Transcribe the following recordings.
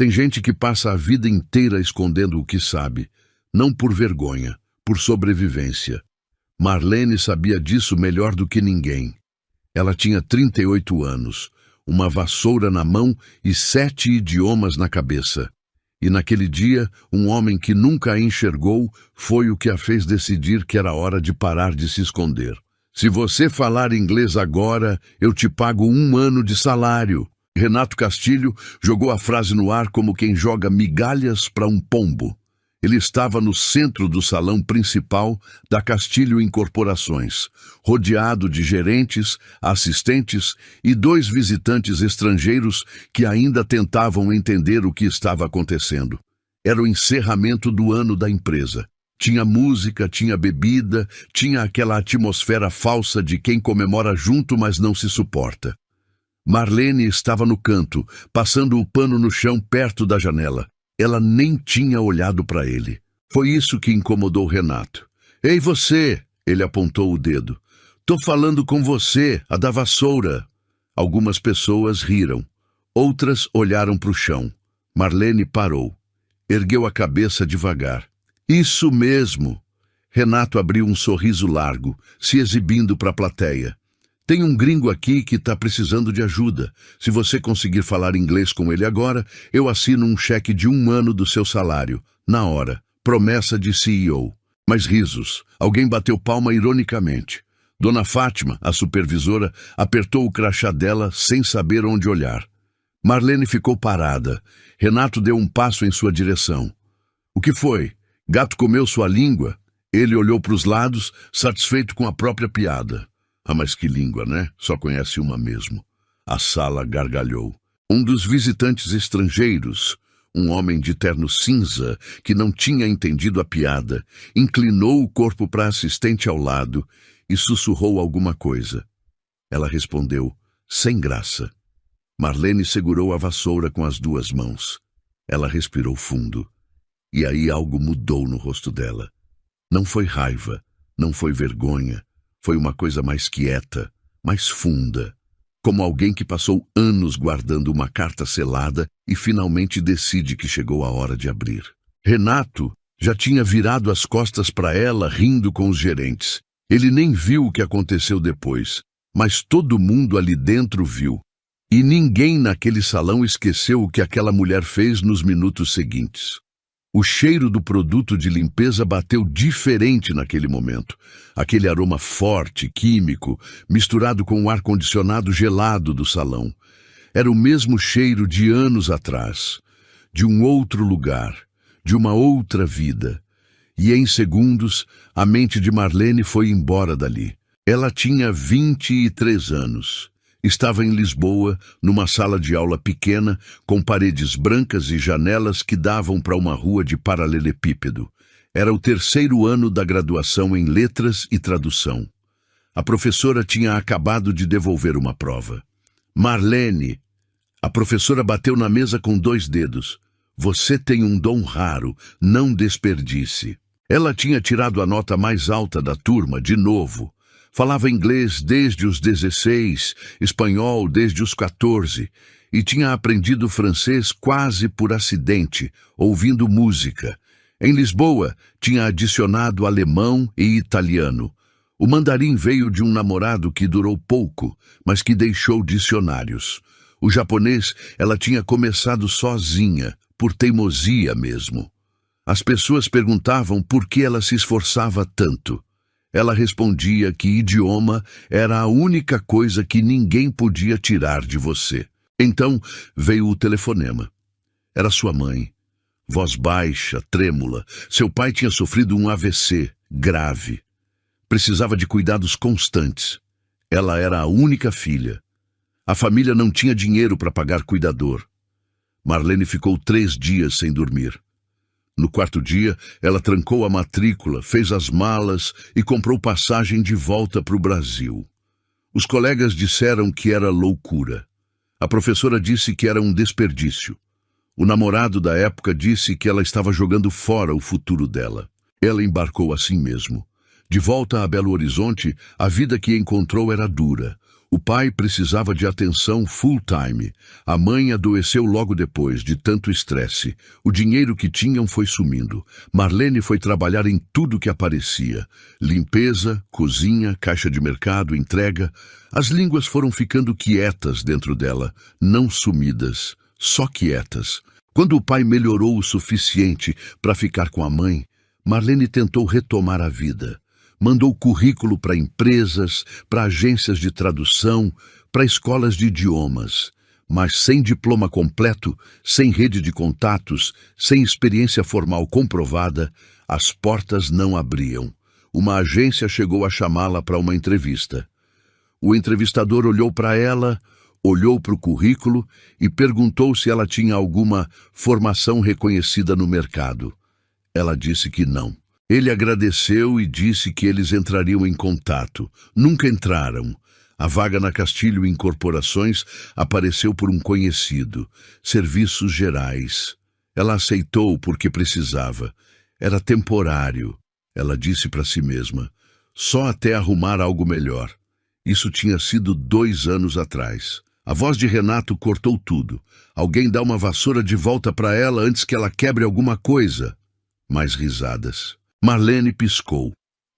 Tem gente que passa a vida inteira escondendo o que sabe, não por vergonha, por sobrevivência. Marlene sabia disso melhor do que ninguém. Ela tinha 38 anos, uma vassoura na mão e 7 idiomas na cabeça. E naquele dia, um homem que nunca a enxergou foi o que a fez decidir que era hora de parar de se esconder. Se você falar inglês agora, eu te pago 1 ano de salário. Renato Castilho jogou a frase no ar como quem joga migalhas para um pombo. Ele estava no centro do salão principal da Castilho Incorporações, rodeado de gerentes, assistentes e 2 visitantes estrangeiros que ainda tentavam entender o que estava acontecendo. Era o encerramento do ano da empresa. Tinha música, tinha bebida, tinha aquela atmosfera falsa de quem comemora junto, mas não se suporta. Marlene estava no canto, passando o pano no chão perto da janela. Ela nem tinha olhado para ele. Foi isso que incomodou Renato. Ei, você! Ele apontou o dedo. Tô falando com você, a da vassoura. Algumas pessoas riram. Outras olharam para o chão. Marlene parou. Ergueu a cabeça devagar. Isso mesmo! Renato abriu um sorriso largo, se exibindo para a plateia. Tem um gringo aqui que está precisando de ajuda. Se você conseguir falar inglês com ele agora, eu assino um cheque de 1 ano do seu salário. Na hora. Promessa de CEO. Mas risos. Alguém bateu palma ironicamente. Dona Fátima, a supervisora, apertou o crachá dela sem saber onde olhar. Marlene ficou parada. Renato deu um passo em sua direção. O que foi? Gato comeu sua língua? Ele olhou para os lados, satisfeito com a própria piada. Ah, mas que língua, né? Só conhece uma mesmo. A sala gargalhou. Um dos visitantes estrangeiros, um homem de terno cinza, que não tinha entendido a piada, inclinou o corpo para a assistente ao lado e sussurrou alguma coisa. Ela respondeu, sem graça. Marlene segurou a vassoura com as 2 mãos. Ela respirou fundo. E aí algo mudou no rosto dela. Não foi raiva, não foi vergonha. Foi uma coisa mais quieta, mais funda, como alguém que passou anos guardando uma carta selada e finalmente decide que chegou a hora de abrir. Renato já tinha virado as costas para ela, rindo com os gerentes. Ele nem viu o que aconteceu depois, mas todo mundo ali dentro viu. E ninguém naquele salão esqueceu o que aquela mulher fez nos minutos seguintes. O cheiro do produto de limpeza bateu diferente naquele momento. Aquele aroma forte, químico, misturado com o ar-condicionado gelado do salão. Era o mesmo cheiro de anos atrás, de um outro lugar, de uma outra vida. E em segundos, a mente de Marlene foi embora dali. Ela tinha 23 anos. Estava em Lisboa, numa sala de aula pequena, com paredes brancas e janelas que davam para uma rua de paralelepípedo. Era o 3º ano da graduação em Letras e Tradução. A professora tinha acabado de devolver uma prova. Marlene! A professora bateu na mesa com 2 dedos. Você tem um dom raro, não desperdice. Ela tinha tirado a nota mais alta da turma, de novo. Falava inglês desde os 16, espanhol desde os 14, e tinha aprendido francês quase por acidente, ouvindo música. Em Lisboa, tinha adicionado alemão e italiano. O mandarim veio de um namorado que durou pouco, mas que deixou dicionários. O japonês ela tinha começado sozinha, por teimosia mesmo. As pessoas perguntavam por que ela se esforçava tanto. Ela respondia que idioma era a única coisa que ninguém podia tirar de você. Então veio o telefonema. Era sua mãe. Voz baixa, trêmula. Seu pai tinha sofrido um AVC grave. Precisava de cuidados constantes. Ela era a única filha. A família não tinha dinheiro para pagar cuidador. Marlene ficou 3 dias sem dormir. No 4º dia, ela trancou a matrícula, fez as malas e comprou passagem de volta para o Brasil. Os colegas disseram que era loucura. A professora disse que era um desperdício. O namorado da época disse que ela estava jogando fora o futuro dela. Ela embarcou assim mesmo. De volta a Belo Horizonte, a vida que encontrou era dura. O pai precisava de atenção full-time. A mãe adoeceu logo depois, de tanto estresse. O dinheiro que tinham foi sumindo. Marlene foi trabalhar em tudo que aparecia. Limpeza, cozinha, caixa de mercado, entrega. As línguas foram ficando quietas dentro dela, não sumidas, só quietas. Quando o pai melhorou o suficiente para ficar com a mãe, Marlene tentou retomar a vida. Mandou currículo para empresas, para agências de tradução, para escolas de idiomas. Mas sem diploma completo, sem rede de contatos, sem experiência formal comprovada, as portas não abriam. Uma agência chegou a chamá-la para uma entrevista. O entrevistador olhou para ela, olhou para o currículo e perguntou se ela tinha alguma formação reconhecida no mercado. Ela disse que não. Ele agradeceu e disse que eles entrariam em contato. Nunca entraram. A vaga na Castilho Incorporações apareceu por um conhecido. Serviços gerais. Ela aceitou porque precisava. Era temporário. Ela disse para si mesma. Só até arrumar algo melhor. Isso tinha sido 2 anos atrás. A voz de Renato cortou tudo. Alguém dá uma vassoura de volta para ela antes que ela quebre alguma coisa. Mais risadas. Marlene piscou.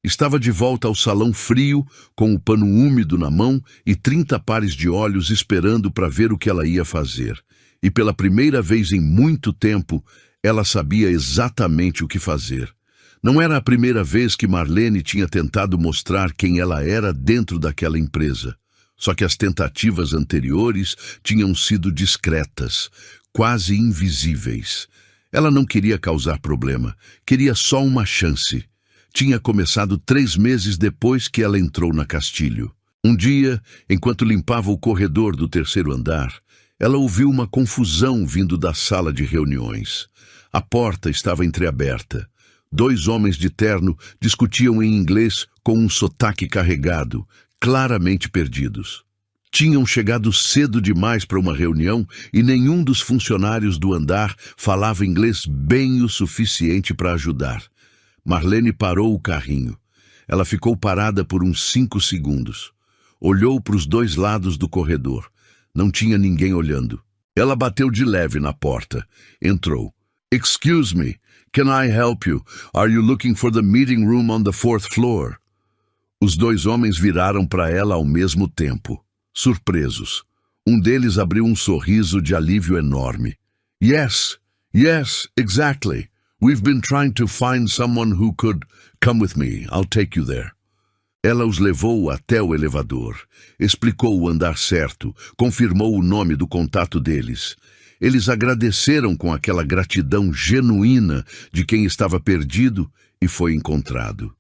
Estava de volta ao salão frio, com o pano úmido na mão e 30 pares de olhos esperando para ver o que ela ia fazer. E pela primeira vez em muito tempo, ela sabia exatamente o que fazer. Não era a primeira vez que Marlene tinha tentado mostrar quem ela era dentro daquela empresa. Só que as tentativas anteriores tinham sido discretas, quase invisíveis. Ela não queria causar problema, queria só uma chance. Tinha começado 3 meses depois que ela entrou na Castilho. Um dia, enquanto limpava o corredor do 3º andar, ela ouviu uma confusão vindo da sala de reuniões. A porta estava entreaberta. 2 homens de terno discutiam em inglês com um sotaque carregado, claramente perdidos. Tinham chegado cedo demais para uma reunião e nenhum dos funcionários do andar falava inglês bem o suficiente para ajudar. Marlene parou o carrinho. Ela ficou parada por uns 5 segundos. Olhou para os 2 lados do corredor. Não tinha ninguém olhando. Ela bateu de leve na porta. Entrou. "Excuse me, can I help you? Are you looking for the meeting room on the 4th floor?" Os 2 homens viraram para ela ao mesmo tempo. Surpresos. Um deles abriu um sorriso de alívio enorme. Yes, exactly. We've been trying to find someone who could come with me. I'll take you there." Ela os levou até o elevador. Explicou o andar certo. Confirmou o nome do contato deles. Eles agradeceram com aquela gratidão genuína de quem estava perdido e foi encontrado.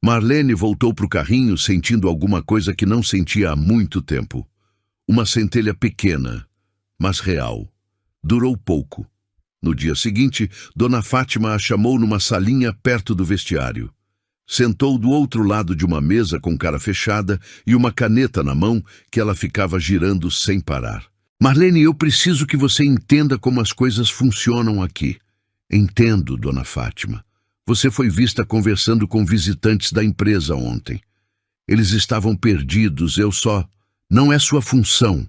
Marlene voltou para o carrinho sentindo alguma coisa que não sentia há muito tempo. Uma centelha pequena, mas real. Durou pouco. No dia seguinte, Dona Fátima a chamou numa salinha perto do vestiário. Sentou do outro lado de uma mesa com cara fechada e uma caneta na mão que ela ficava girando sem parar. "Marlene, eu preciso que você entenda como as coisas funcionam aqui." "Entendo, Dona Fátima. Você foi vista conversando com visitantes da empresa ontem. Eles estavam perdidos, eu só... Não é sua função."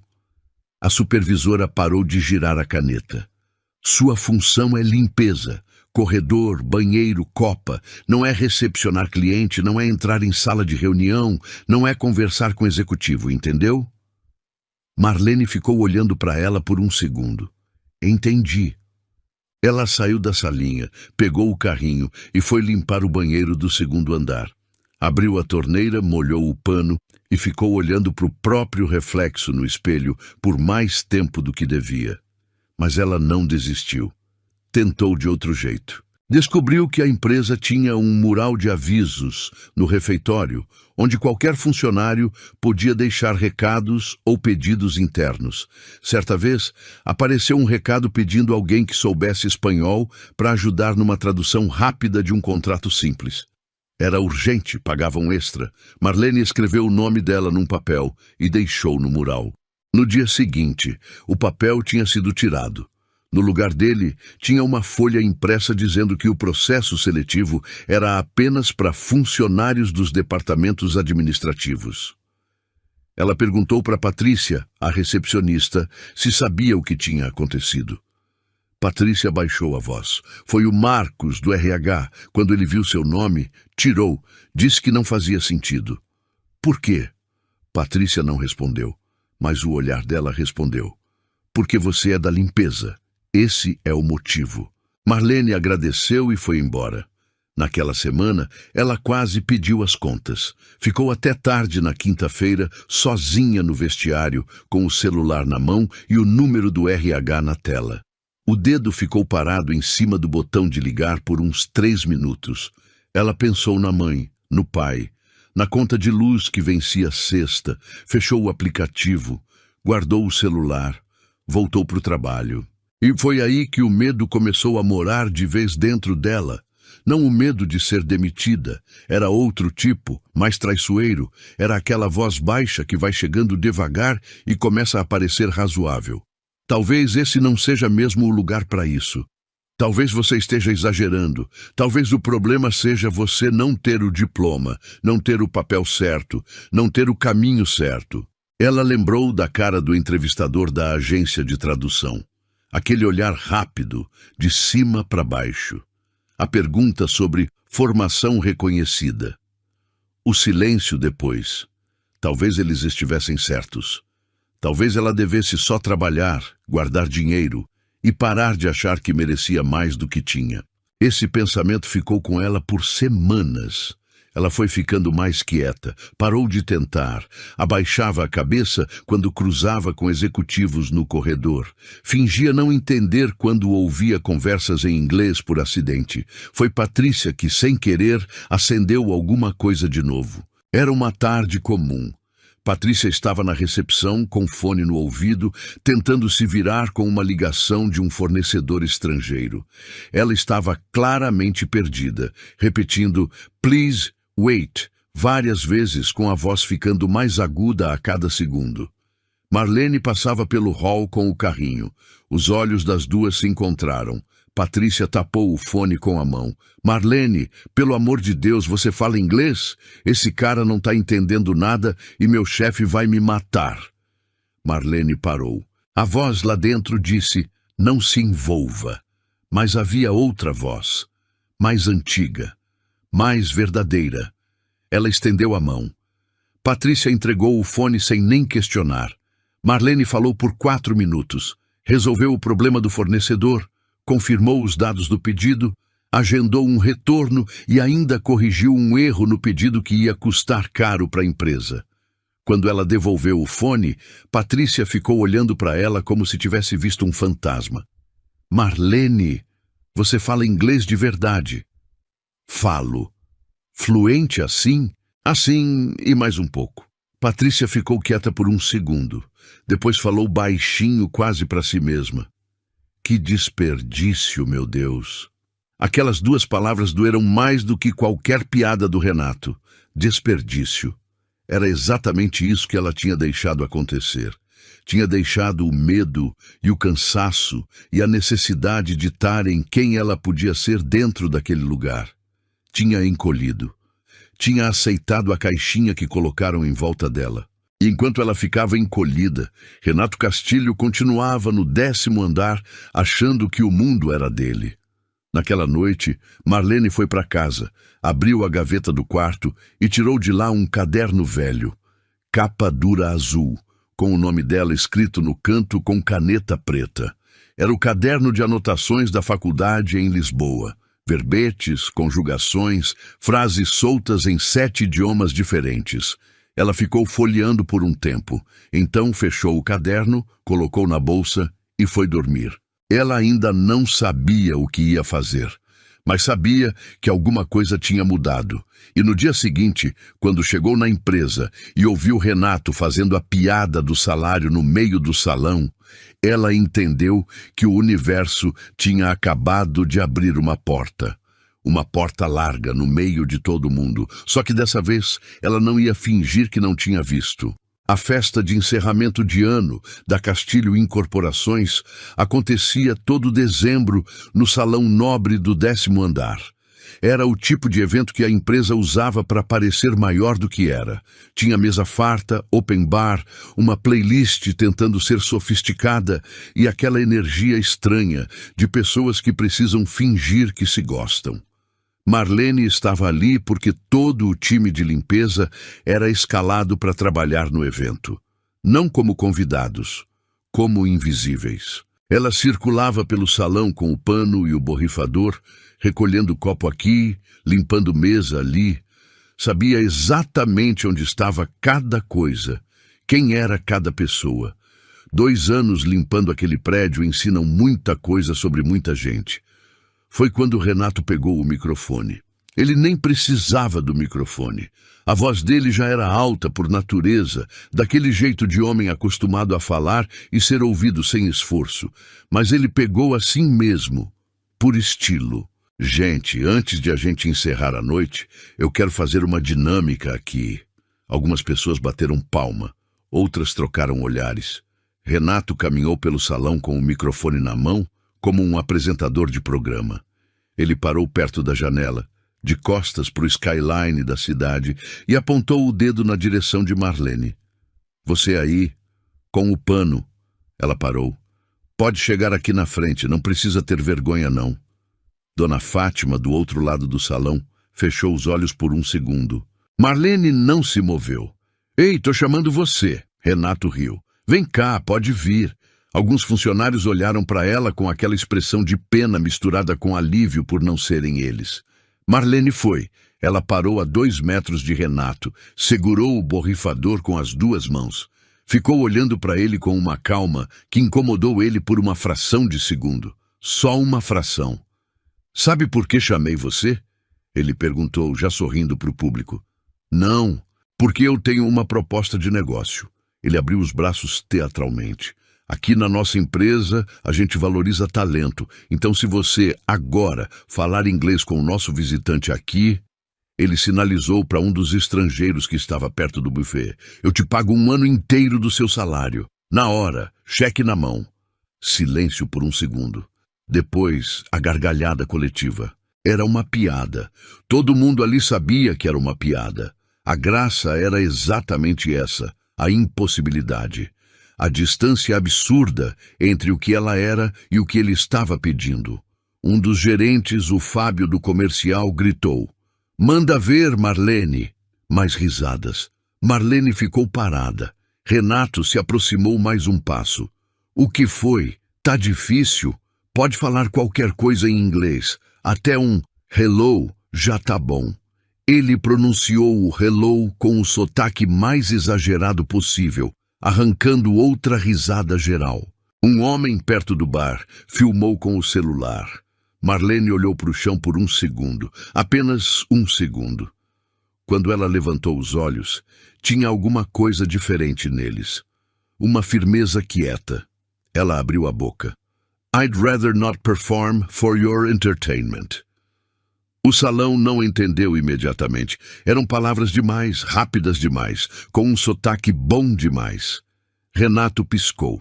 A supervisora parou de girar a caneta. "Sua função é limpeza. Corredor, banheiro, copa. Não é recepcionar cliente, não é entrar em sala de reunião, não é conversar com o executivo, entendeu?" Marlene ficou olhando para ela por um segundo. "Entendi." Ela saiu da salinha, pegou o carrinho e foi limpar o banheiro do 2º andar. Abriu a torneira, molhou o pano e ficou olhando para o próprio reflexo no espelho por mais tempo do que devia. Mas ela não desistiu. Tentou de outro jeito. Descobriu que a empresa tinha um mural de avisos no refeitório, onde qualquer funcionário podia deixar recados ou pedidos internos. Certa vez, apareceu um recado pedindo alguém que soubesse espanhol para ajudar numa tradução rápida de um contrato simples. Era urgente, pagavam extra. Marlene escreveu o nome dela num papel e deixou no mural. No dia seguinte, o papel tinha sido tirado. No lugar dele, tinha uma folha impressa dizendo que o processo seletivo era apenas para funcionários dos departamentos administrativos. Ela perguntou para Patrícia, a recepcionista, se sabia o que tinha acontecido. Patrícia baixou a voz. Foi o Marcos, do RH. Quando ele viu seu nome, tirou. Disse que não fazia sentido. Por quê? Patrícia não respondeu, mas o olhar dela respondeu. Porque você é da limpeza. Esse é o motivo. Marlene agradeceu e foi embora. Naquela semana, ela quase pediu as contas. Ficou até tarde na quinta-feira, sozinha no vestiário, com o celular na mão e o número do RH na tela. O dedo ficou parado em cima do botão de ligar por uns 3 minutos. Ela pensou na mãe, no pai, na conta de luz que vencia sexta, fechou o aplicativo, guardou o celular, voltou para o trabalho. E foi aí que o medo começou a morar de vez dentro dela. Não o medo de ser demitida, era outro tipo, mais traiçoeiro, era aquela voz baixa que vai chegando devagar e começa a parecer razoável. Talvez esse não seja mesmo o lugar para isso. Talvez você esteja exagerando, talvez o problema seja você não ter o diploma, não ter o papel certo, não ter o caminho certo. Ela lembrou da cara do entrevistador da agência de tradução. Aquele olhar rápido, de cima para baixo. A pergunta sobre formação reconhecida. O silêncio depois. Talvez eles estivessem certos. Talvez ela devesse só trabalhar, guardar dinheiro e parar de achar que merecia mais do que tinha. Esse pensamento ficou com ela por semanas. Ela foi ficando mais quieta, parou de tentar, abaixava a cabeça quando cruzava com executivos no corredor. Fingia não entender quando ouvia conversas em inglês por acidente. Foi Patrícia que, sem querer, acendeu alguma coisa de novo. Era uma tarde comum. Patrícia estava na recepção, com fone no ouvido, tentando se virar com uma ligação de um fornecedor estrangeiro. Ela estava claramente perdida, repetindo "Please wait", várias vezes, com a voz ficando mais aguda a cada segundo. Marlene passava pelo hall com o carrinho. Os olhos das duas se encontraram. Patrícia tapou o fone com a mão. "Marlene, pelo amor de Deus, você fala inglês? Esse cara não está entendendo nada e meu chefe vai me matar." Marlene parou. A voz lá dentro disse, "Não se envolva." Mas havia outra voz, mais antiga, mais verdadeira. Ela estendeu a mão. Patrícia entregou o fone sem nem questionar. Marlene falou por 4 minutos. Resolveu o problema do fornecedor, confirmou os dados do pedido, agendou um retorno e ainda corrigiu um erro no pedido que ia custar caro para a empresa. Quando ela devolveu o fone, Patrícia ficou olhando para ela como se tivesse visto um fantasma. "Marlene, você fala inglês de verdade." "Falo." "Fluente assim?" "Assim e mais um pouco." Patrícia ficou quieta por um segundo. Depois falou baixinho, quase para si mesma. "Que desperdício, meu Deus." Aquelas 2 palavras doeram mais do que qualquer piada do Renato. Desperdício. Era exatamente isso que ela tinha deixado acontecer. Tinha deixado o medo e o cansaço e a necessidade de estar em quem ela podia ser dentro daquele lugar. Tinha encolhido. Tinha aceitado a caixinha que colocaram em volta dela. E enquanto ela ficava encolhida, Renato Castilho continuava no 10º andar, achando que o mundo era dele. Naquela noite, Marlene foi para casa, abriu a gaveta do quarto e tirou de lá um caderno velho, capa dura azul, com o nome dela escrito no canto com caneta preta. Era o caderno de anotações da faculdade em Lisboa. Verbetes, conjugações, frases soltas em 7 idiomas diferentes. Ela ficou folheando por um tempo, então fechou o caderno, colocou na bolsa e foi dormir. Ela ainda não sabia o que ia fazer, mas sabia que alguma coisa tinha mudado. E no dia seguinte, quando chegou na empresa e ouviu Renato fazendo a piada do salário no meio do salão, ela entendeu que o universo tinha acabado de abrir uma porta. Uma porta larga no meio de todo mundo, só que dessa vez ela não ia fingir que não tinha visto. A festa de encerramento de ano da Castilho Incorporações acontecia todo dezembro no salão nobre do 10º andar. Era o tipo de evento que a empresa usava para parecer maior do que era. Tinha mesa farta, open bar, uma playlist tentando ser sofisticada e aquela energia estranha de pessoas que precisam fingir que se gostam. Marlene estava ali porque todo o time de limpeza era escalado para trabalhar no evento. Não como convidados, como invisíveis. Ela circulava pelo salão com o pano e o borrifador, recolhendo copo aqui, limpando mesa ali. Sabia exatamente onde estava cada coisa, quem era cada pessoa. 2 anos limpando aquele prédio ensinam muita coisa sobre muita gente. Foi quando Renato pegou o microfone. Ele nem precisava do microfone. A voz dele já era alta por natureza, daquele jeito de homem acostumado a falar e ser ouvido sem esforço. Mas ele pegou assim mesmo, por estilo. Gente, antes de a gente encerrar a noite, eu quero fazer uma dinâmica aqui. Algumas pessoas bateram palma, outras trocaram olhares. Renato caminhou pelo salão com o microfone na mão, como um apresentador de programa. Ele parou perto da janela, de costas para o skyline da cidade, e apontou o dedo na direção de Marlene. Você aí, com o pano. Ela parou. Pode chegar aqui na frente, não precisa ter vergonha não. Dona Fátima, do outro lado do salão, fechou os olhos por 1 segundo. Marlene não se moveu. Ei, tô chamando você. Renato riu. Vem cá, pode vir. Alguns funcionários olharam para ela com aquela expressão de pena misturada com alívio por não serem eles. Marlene foi. Ela parou a 2 metros de Renato, segurou o borrifador com as 2 mãos. Ficou olhando para ele com uma calma que incomodou ele por uma fração de segundo. Só uma fração. Sabe por que chamei você? Ele perguntou, já sorrindo para o público. Não, porque eu tenho uma proposta de negócio. Ele abriu os braços teatralmente. Aqui na nossa empresa, a gente valoriza talento. Então, se você, agora, falar inglês com o nosso visitante aqui... Ele sinalizou para um dos estrangeiros que estava perto do buffet. Eu te pago 1 ano inteiro do seu salário. Na hora, cheque na mão. Silêncio por 1 segundo. Depois, a gargalhada coletiva. Era uma piada. Todo mundo ali sabia que era uma piada. A graça era exatamente essa, a impossibilidade. A distância absurda entre o que ela era e o que ele estava pedindo. Um dos gerentes, o Fábio do comercial, gritou. Manda ver, Marlene. Mais risadas. Marlene ficou parada. Renato se aproximou mais um passo. O que foi? Tá difícil? Pode falar qualquer coisa em inglês. Até um hello já tá bom. Ele pronunciou o hello com o sotaque mais exagerado possível, arrancando outra risada geral. Um homem perto do bar filmou com o celular. Marlene olhou para o chão por 1 segundo, apenas 1 segundo. Quando ela levantou os olhos, tinha alguma coisa diferente neles. Uma firmeza quieta. Ela abriu a boca. I'd rather not perform for your entertainment. O salão não entendeu imediatamente. Eram palavras demais, rápidas demais, com um sotaque bom demais. Renato piscou.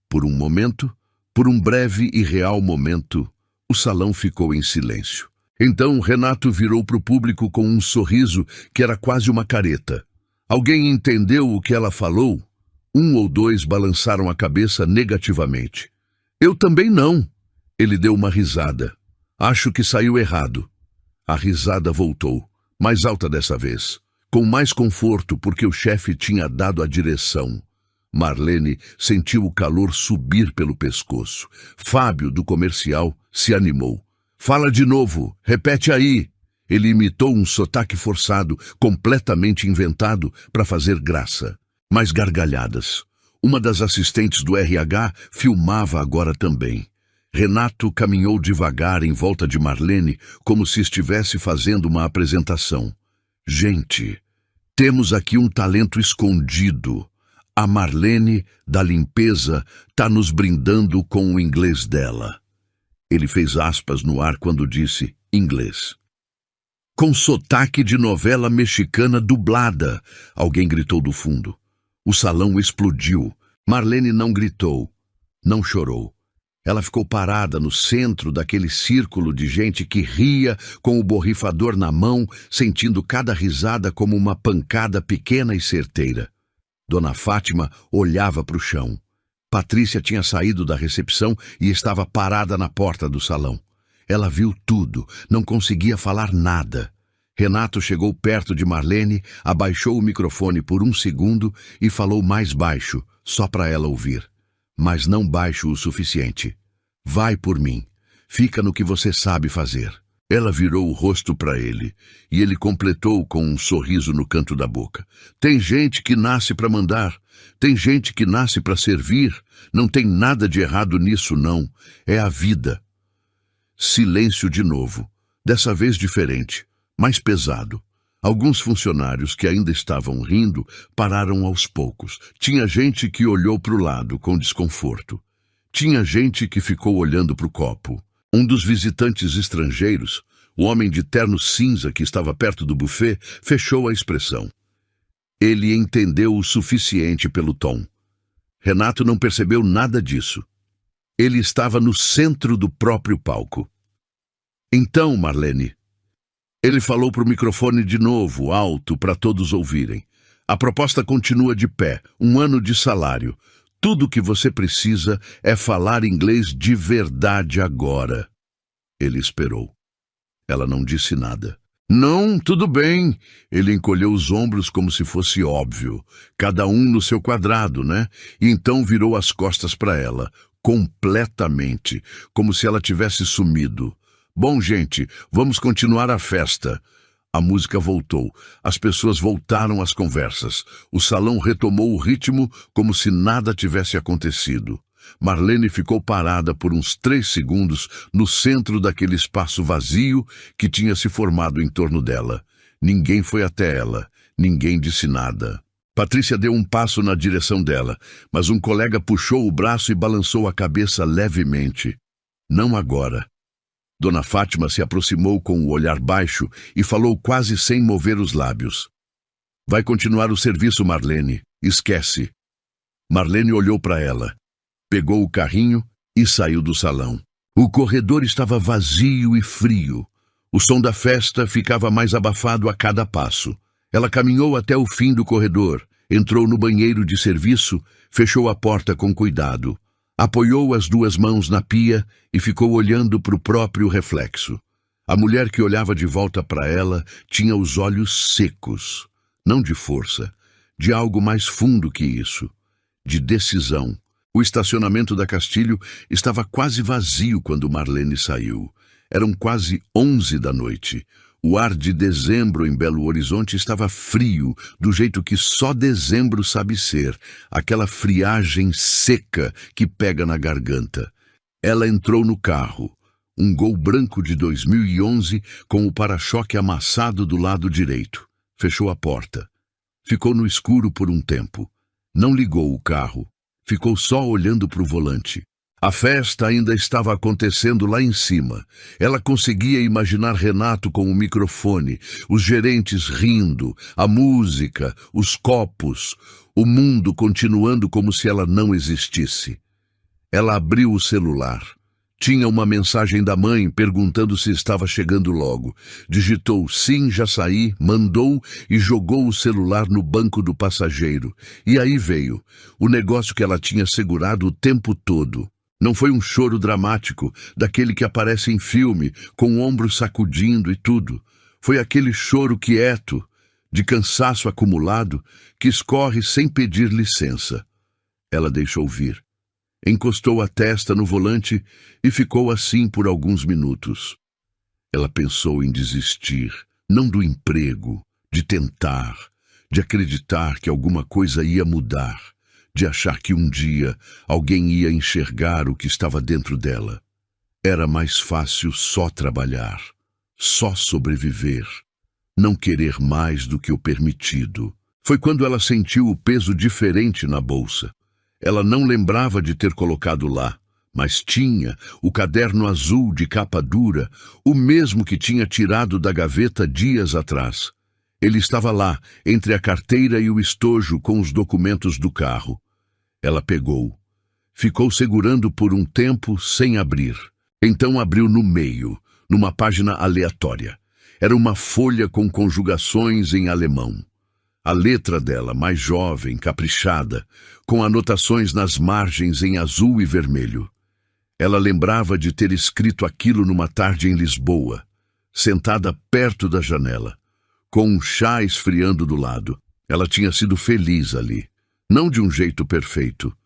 Por um momento, por um breve e real momento, o salão ficou em silêncio. Então Renato virou para o público com um sorriso que era quase uma careta. Alguém entendeu o que ela falou? 1 ou 2 balançaram a cabeça negativamente. Eu também não. Ele deu uma risada. Acho que saiu errado. A risada voltou, mais alta dessa vez, com mais conforto porque o chefe tinha dado a direção. Marlene sentiu o calor subir pelo pescoço. Fábio, do comercial, se animou. Fala de novo, repete aí. Ele imitou um sotaque forçado, completamente inventado, para fazer graça. Mais gargalhadas. Uma das assistentes do RH filmava agora também. Renato caminhou devagar em volta de Marlene, como se estivesse fazendo uma apresentação. Gente, temos aqui um talento escondido. A Marlene, da limpeza, tá nos brindando com o inglês dela. Ele fez aspas no ar quando disse inglês. Com sotaque de novela mexicana dublada, alguém gritou do fundo. O salão explodiu. Marlene não gritou, não chorou. Ela ficou parada no centro daquele círculo de gente que ria com o borrifador na mão, sentindo cada risada como uma pancada pequena e certeira. Dona Fátima olhava para o chão. Patrícia tinha saído da recepção e estava parada na porta do salão. Ela viu tudo, não conseguia falar nada. Renato chegou perto de Marlene, abaixou o microfone por um segundo e falou mais baixo, só para ela ouvir. Mas não baixo o suficiente. Vai por mim. Fica no que você sabe fazer. Ela virou o rosto para ele, e ele completou com um sorriso no canto da boca. Tem gente que nasce para mandar. Tem gente que nasce para servir. Não tem nada de errado nisso, não. É a vida. Silêncio de novo. Dessa vez diferente, mais pesado. Alguns funcionários que ainda estavam rindo pararam aos poucos. Tinha gente que olhou para o lado com desconforto. Tinha gente que ficou olhando para o copo. Um dos visitantes estrangeiros, o homem de terno cinza que estava perto do buffet, fechou a expressão. Ele entendeu o suficiente pelo tom. Renato não percebeu nada disso. Ele estava no centro do próprio palco. Então, Marlene... Ele falou para o microfone de novo, alto, para todos ouvirem. A proposta continua de pé, 1 ano de salário. Tudo o que você precisa é falar inglês de verdade agora. Ele esperou. Ela não disse nada. Não, tudo bem. Ele encolheu os ombros como se fosse óbvio. Cada um no seu quadrado, né? E então virou as costas para ela, completamente, como se ela tivesse sumido. Bom, gente, vamos continuar a festa. A música voltou. As pessoas voltaram às conversas. O salão retomou o ritmo como se nada tivesse acontecido. Marlene ficou parada por uns 3 segundos no centro daquele espaço vazio que tinha se formado em torno dela. Ninguém foi até ela. Ninguém disse nada. Patrícia deu um passo na direção dela, mas um colega puxou o braço e balançou a cabeça levemente. Não agora. Dona Fátima se aproximou com o olhar baixo e falou quase sem mover os lábios. Vai continuar o serviço, Marlene. Esquece. Marlene olhou para ela, pegou o carrinho e saiu do salão. O corredor estava vazio e frio. O som da festa ficava mais abafado a cada passo. Ela caminhou até o fim do corredor, entrou no banheiro de serviço, fechou a porta com cuidado. Apoiou as 2 mãos na pia e ficou olhando para o próprio reflexo. A mulher que olhava de volta para ela tinha os olhos secos, não de força, de algo mais fundo que isso, de decisão. O estacionamento da Castilho estava quase vazio quando Marlene saiu. Eram quase 11 da noite. O ar de dezembro em Belo Horizonte estava frio, do jeito que só dezembro sabe ser, aquela friagem seca que pega na garganta. Ela entrou no carro, um Gol branco de 2011 com o para-choque amassado do lado direito. Fechou a porta. Ficou no escuro por um tempo. Não ligou o carro. Ficou só olhando para o volante. A festa ainda estava acontecendo lá em cima. Ela conseguia imaginar Renato com o microfone, os gerentes rindo, a música, os copos, o mundo continuando como se ela não existisse. Ela abriu o celular. Tinha uma mensagem da mãe perguntando se estava chegando logo. Digitou sim, já saí, mandou e jogou o celular no banco do passageiro. E aí veio o negócio que ela tinha segurado o tempo todo. Não foi um choro dramático, daquele que aparece em filme, com o ombro sacudindo e tudo. Foi aquele choro quieto, de cansaço acumulado, que escorre sem pedir licença. Ela deixou vir. Encostou a testa no volante e ficou assim por alguns minutos. Ela pensou em desistir, não do emprego, de tentar, de acreditar que alguma coisa ia mudar, de achar que um dia alguém ia enxergar o que estava dentro dela. Era mais fácil só trabalhar, só sobreviver, não querer mais do que o permitido. Foi quando ela sentiu o peso diferente na bolsa. Ela não lembrava de ter colocado lá, mas tinha o caderno azul de capa dura, o mesmo que tinha tirado da gaveta dias atrás. Ele estava lá, entre a carteira e o estojo com os documentos do carro. Ela pegou. Ficou segurando por um tempo sem abrir. Então abriu no meio, numa página aleatória. Era uma folha com conjugações em alemão. A letra dela, mais jovem, caprichada, com anotações nas margens em azul e vermelho. Ela lembrava de ter escrito aquilo numa tarde em Lisboa, sentada perto da janela, com um chá esfriando do lado. Ela tinha sido feliz ali, não de um jeito perfeito,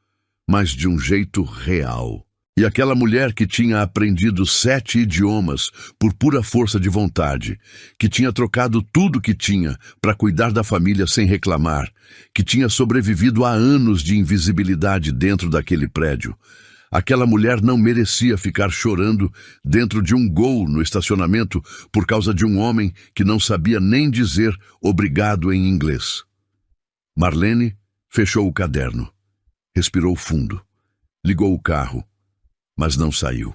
mas de um jeito real. E aquela mulher que tinha aprendido 7 idiomas por pura força de vontade, que tinha trocado tudo que tinha para cuidar da família sem reclamar, que tinha sobrevivido a anos de invisibilidade dentro daquele prédio, aquela mulher não merecia ficar chorando dentro de um Gol no estacionamento por causa de um homem que não sabia nem dizer obrigado em inglês. Marlene fechou o caderno, respirou fundo, ligou o carro, mas não saiu.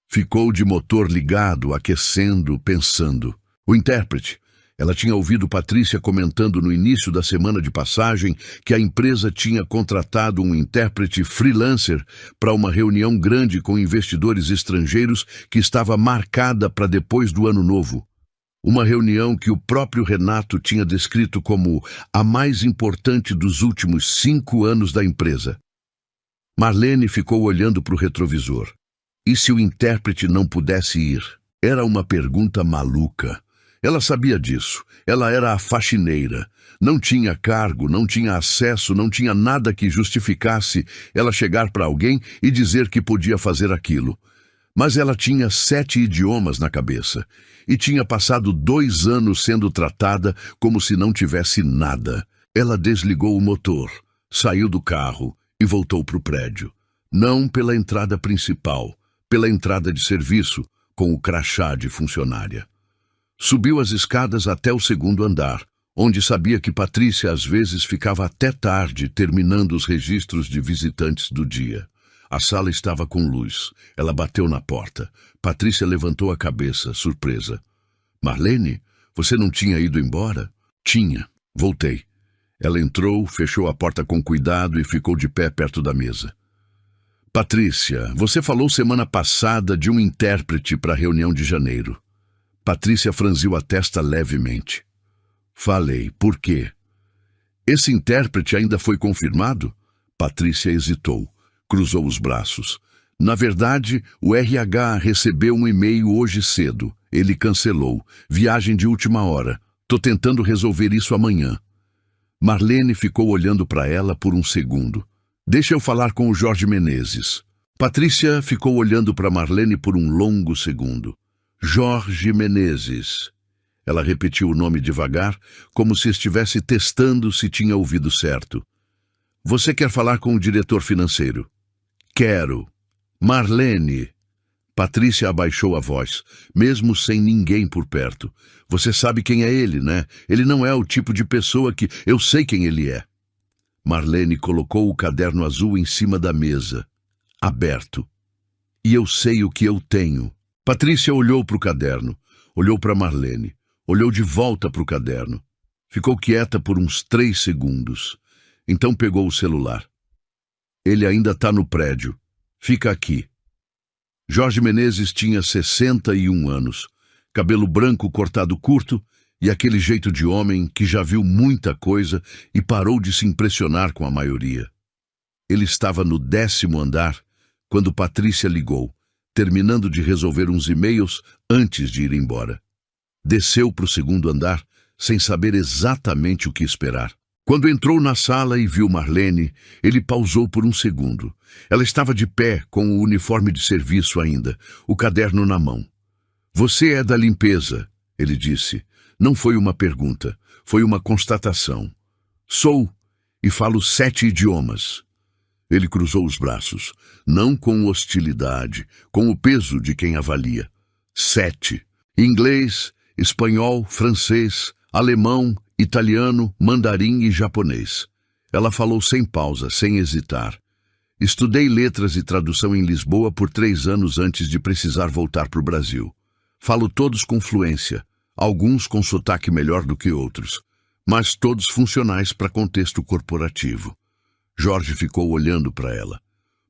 Ficou de motor ligado, aquecendo, pensando. O intérprete. Ela tinha ouvido Patrícia comentando no início da semana de passagem que a empresa tinha contratado um intérprete freelancer para uma reunião grande com investidores estrangeiros que estava marcada para depois do Ano Novo. Uma reunião que o próprio Renato tinha descrito como a mais importante dos últimos 5 anos da empresa. Marlene ficou olhando para o retrovisor. E se o intérprete não pudesse ir? Era uma pergunta maluca. Ela sabia disso. Ela era a faxineira. Não tinha cargo, não tinha acesso, não tinha nada que justificasse ela chegar para alguém e dizer que podia fazer aquilo. Mas ela tinha 7 idiomas na cabeça e tinha passado 2 anos sendo tratada como se não tivesse nada. Ela desligou o motor, saiu do carro e voltou para o prédio. Não pela entrada principal, pela entrada de serviço, com o crachá de funcionária. Subiu as escadas até o 2º andar, onde sabia que Patrícia às vezes ficava até tarde terminando os registros de visitantes do dia. A sala estava com luz. Ela bateu na porta. Patrícia levantou a cabeça, surpresa. Marlene, você não tinha ido embora? Tinha. Voltei. Ela entrou, fechou a porta com cuidado e ficou de pé perto da mesa. Patrícia, você falou semana passada de um intérprete para a reunião de janeiro. Patrícia franziu a testa levemente. Falei. Por quê? Esse intérprete ainda foi confirmado? Patrícia hesitou. Cruzou os braços. Na verdade, o RH recebeu um e-mail hoje cedo. Ele cancelou. Viagem de última hora. Tô tentando resolver isso amanhã. Marlene ficou olhando para ela por um segundo. Deixa eu falar com o Jorge Menezes. Patrícia ficou olhando para Marlene por um longo segundo. Jorge Menezes. Ela repetiu o nome devagar, como se estivesse testando se tinha ouvido certo. Você quer falar com o diretor financeiro? Quero. Marlene. Patrícia abaixou a voz, mesmo sem ninguém por perto. Você sabe quem é ele, né? Ele não é o tipo de pessoa que... Eu sei quem ele é. Marlene colocou o caderno azul em cima da mesa, aberto. E eu sei o que eu tenho. Patrícia olhou para o caderno, olhou para Marlene, olhou de volta para o caderno. Ficou quieta por uns 3 segundos. Então pegou o celular. Ele ainda está no prédio. Fica aqui. Jorge Menezes tinha 61 anos, cabelo branco cortado curto e aquele jeito de homem que já viu muita coisa e parou de se impressionar com a maioria. Ele estava no 10º andar quando Patrícia ligou, terminando de resolver uns e-mails antes de ir embora. Desceu para o 2º andar sem saber exatamente o que esperar. Quando entrou na sala e viu Marlene, ele pausou por um segundo. Ela estava de pé, com o uniforme de serviço ainda, o caderno na mão. Você é da limpeza, ele disse. Não foi uma pergunta, foi uma constatação. Sou, e falo 7 idiomas. Ele cruzou os braços, não com hostilidade, com o peso de quem avalia. 7. Inglês, espanhol, francês, alemão, italiano, mandarim e japonês. Ela falou sem pausa, sem hesitar. Estudei letras e tradução em Lisboa por 3 anos antes de precisar voltar para o Brasil. Falo todos com fluência, alguns com sotaque melhor do que outros, mas todos funcionais para contexto corporativo. Jorge ficou olhando para ela.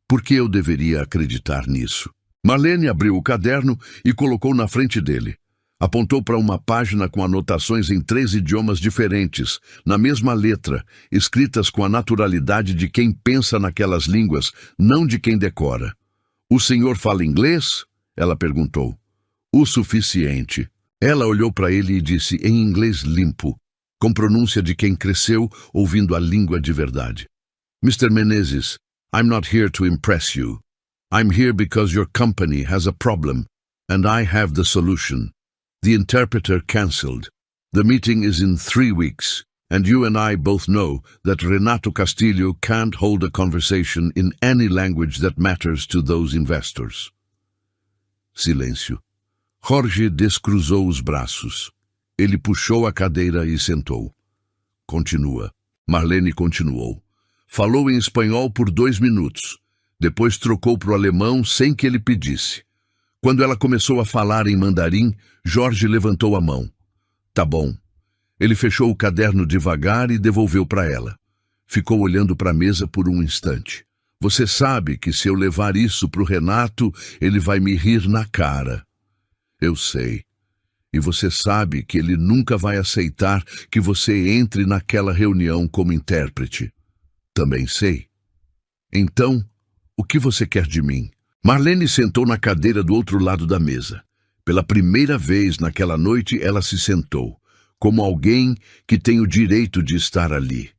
Por que eu deveria acreditar nisso? Marlene abriu o caderno e colocou na frente dele. Apontou para uma página com anotações em 3 idiomas diferentes, na mesma letra, escritas com a naturalidade de quem pensa naquelas línguas, não de quem decora. "O senhor fala inglês?" ela perguntou. "O suficiente." Ela olhou para ele e disse em inglês limpo, com pronúncia de quem cresceu ouvindo a língua de verdade. "Mr. Menezes, I'm not here to impress you. I'm here because your company has a problem, and I have the solution. The interpreter cancelled. The meeting is in 3 weeks, and you and I both know that Renato Castilho can't hold a conversation in any language that matters to those investors." Silêncio. Jorge descruzou os braços. Ele puxou a cadeira e sentou. "Continua." Marlene continuou. Falou em espanhol por 2 minutos. Depois trocou para o alemão sem que ele pedisse. Quando ela começou a falar em mandarim, Jorge levantou a mão. "Tá bom." Ele fechou o caderno devagar e devolveu para ela. Ficou olhando para a mesa por um instante. "Você sabe que se eu levar isso para o Renato, ele vai me rir na cara." "Eu sei. E você sabe que ele nunca vai aceitar que você entre naquela reunião como intérprete." "Também sei." "Então, o que você quer de mim?" Marlene sentou na cadeira do outro lado da mesa. Pela primeira vez naquela noite, ela se sentou, como alguém que tem o direito de estar ali.